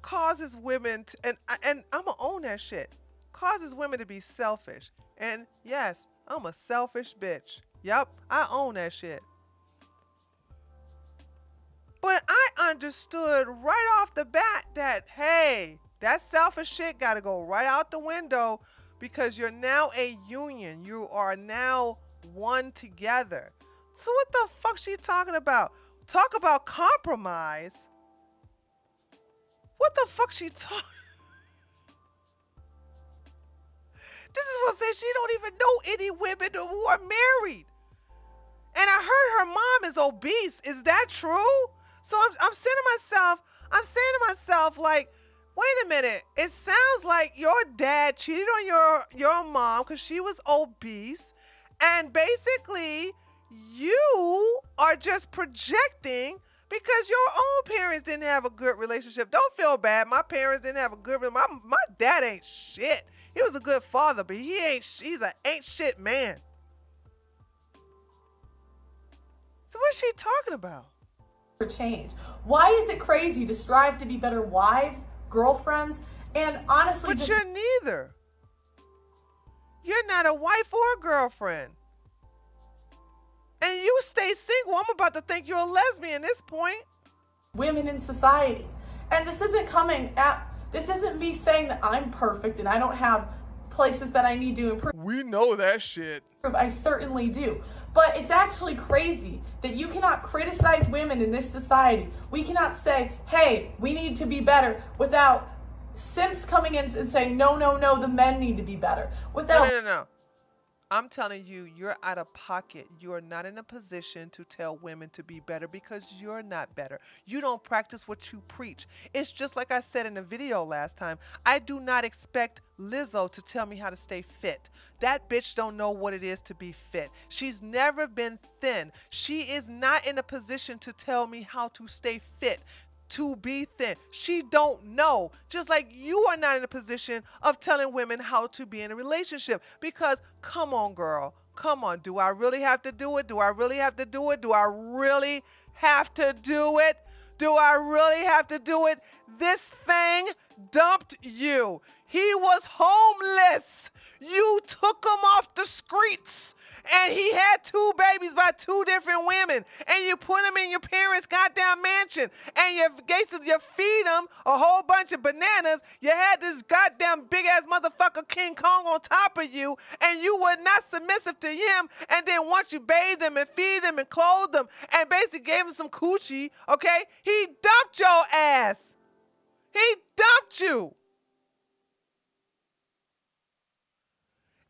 causes women to, and I'm gonna own that shit, causes women to be selfish. And yes, I'm a selfish bitch. Yup, I own that shit. But I understood right off the bat that, hey, that selfish shit got to go right out the window because you're now a union. You are now one together. So what the fuck she talking about? Talk about compromise? What the fuck she talking? This is what I'm saying. She don't even know any women who are married. And I heard her mom is obese. Is that true? So I'm saying to myself, like, wait a minute. It sounds like your dad cheated on your mom because she was obese. And basically, you are just projecting because your own parents didn't have a good relationship. Don't feel bad. My parents didn't have a good relationship. My dad ain't shit. He was a good father, but he's an ain't shit man. So what's she talking about? change. Why is it crazy to strive to be better wives, girlfriends, and honestly But you're neither. You're not a wife or a girlfriend. And you stay single. I'm about to think you're a lesbian at this point. Women in society. And this isn't me saying that I'm perfect and I don't have places that I need to improve. We know that shit. I certainly do. But it's actually crazy that you cannot criticize women in this society. We cannot say, hey, we need to be better without simps coming in and saying, no, the men need to be better. No. I'm telling you, you're out of pocket. You are not in a position to tell women to be better because you're not better. You don't practice what you preach. It's just like I said in the video last time. I do not expect Lizzo to tell me how to stay fit. That bitch don't know what it is to be fit. She's never been thin. She is not in a position to tell me how to stay fit, to be thin. She don't know. Just like you are not in a position of telling women how to be in a relationship. Because, come on, girl. Come on. Do I really have to do it? Do I really have to do it? Do I really have to do it? Do I really have to do it? This thing dumped you. He was homeless. You took him off the streets. And he had 2 babies by 2 different women. And you put him in your parents' goddamn mansion. And you feed him a whole bunch of bananas. You had this goddamn big-ass motherfucker King Kong on top of you. And you were not submissive to him. And then once you bathed him and feed him and clothed him and basically gave him some coochie, okay, he dumped your ass. He dumped you.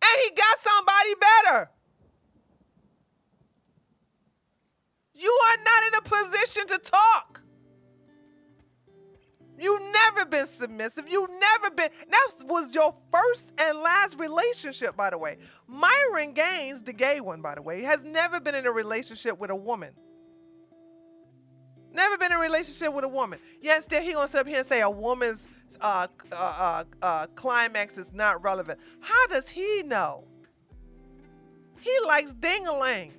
And he got somebody better. You are not in a position to talk. You've never been submissive. You've never been. That was your first and last relationship, by the way. Myron Gaines, the gay one, by the way, has never been in a relationship with a woman. Never been in a relationship with a woman. Yet instead he gonna sit up here and say a woman's climax is not relevant. How does he know? He likes ding-a-ling.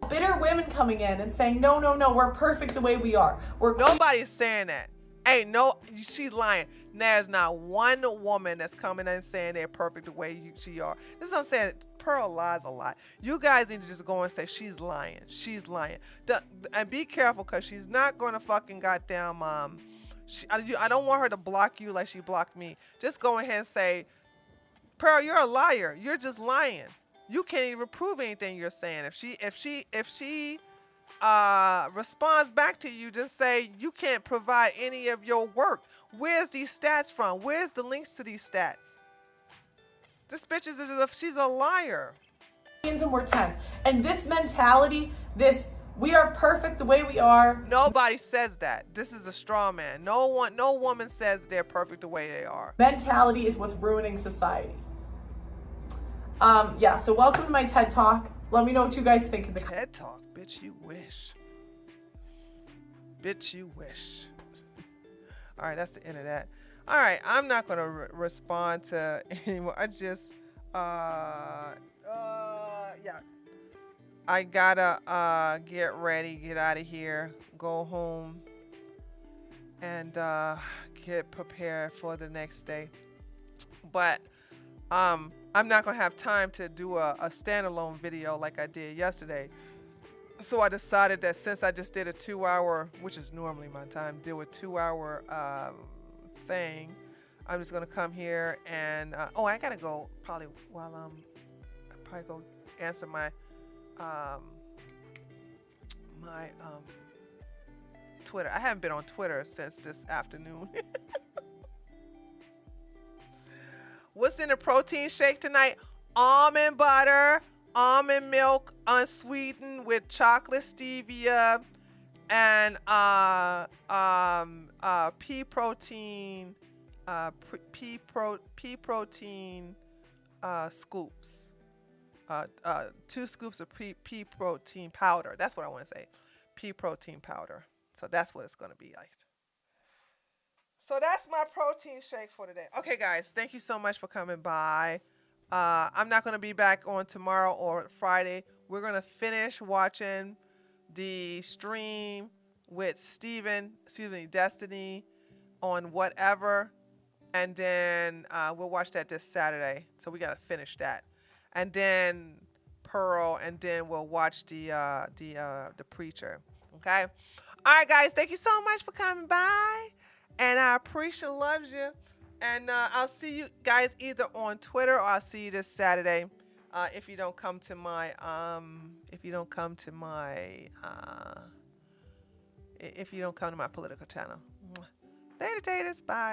Bitter women coming in and saying, no, no, no, we're perfect the way we are. Nobody's saying that. Ain't no, she's lying. There's not one woman that's coming in saying they're perfect the way she are. This is what I'm saying. Pearl lies a lot. You guys need to just go and say she's lying. She's lying. And be careful, because she's not going to fucking goddamn, I don't want her to block you like she blocked me. Just go ahead and say, Pearl, you're a liar. You're just lying. You can't even prove anything you're saying. If she responds back to you, just say you can't provide any of your work. Where's these stats from? Where's the links to these stats? This bitch she's a liar. And we're 10. And this mentality, we are perfect the way we are. Nobody says that. This is a straw man. No woman says they're perfect the way they are. Mentality is what's ruining society. Yeah, so welcome to my TED Talk. Let me know what you guys think of the TED Talk. Bitch, you wish. Bitch, you wish. All right, that's the end of that. All right, I'm not going to respond to anymore. I just, yeah. I gotta get ready, get out of here, go home, and get prepared for the next day. But I'm not going to have time to do a standalone video like I did yesterday. So I decided that since I just did a 2-hour, which is normally my time, do a 2-hour thing, I'm just gonna come here and I gotta go probably while I probably go answer my Twitter. I haven't been on Twitter since this afternoon. What's in the protein shake tonight? Almond butter, almond milk, unsweetened with chocolate stevia, and pea protein, pea protein scoops. 2 scoops of pea protein powder. That's what I want to say. Pea protein powder. So that's what it's going to be like. So that's my protein shake for today. Okay, guys, thank you so much for coming by. I'm not going to be back on tomorrow or Friday. We're going to finish watching the stream with Destiny on whatever. And then we'll watch that this Saturday. So we got to finish that. And then Pearl, and then we'll watch the Preacher. Okay? All right, guys, thank you so much for coming by. And I appreciate, loves you. And I'll see you guys either on Twitter, or I'll see you this Saturday. If you don't come to my political channel. Later, taters. Bye.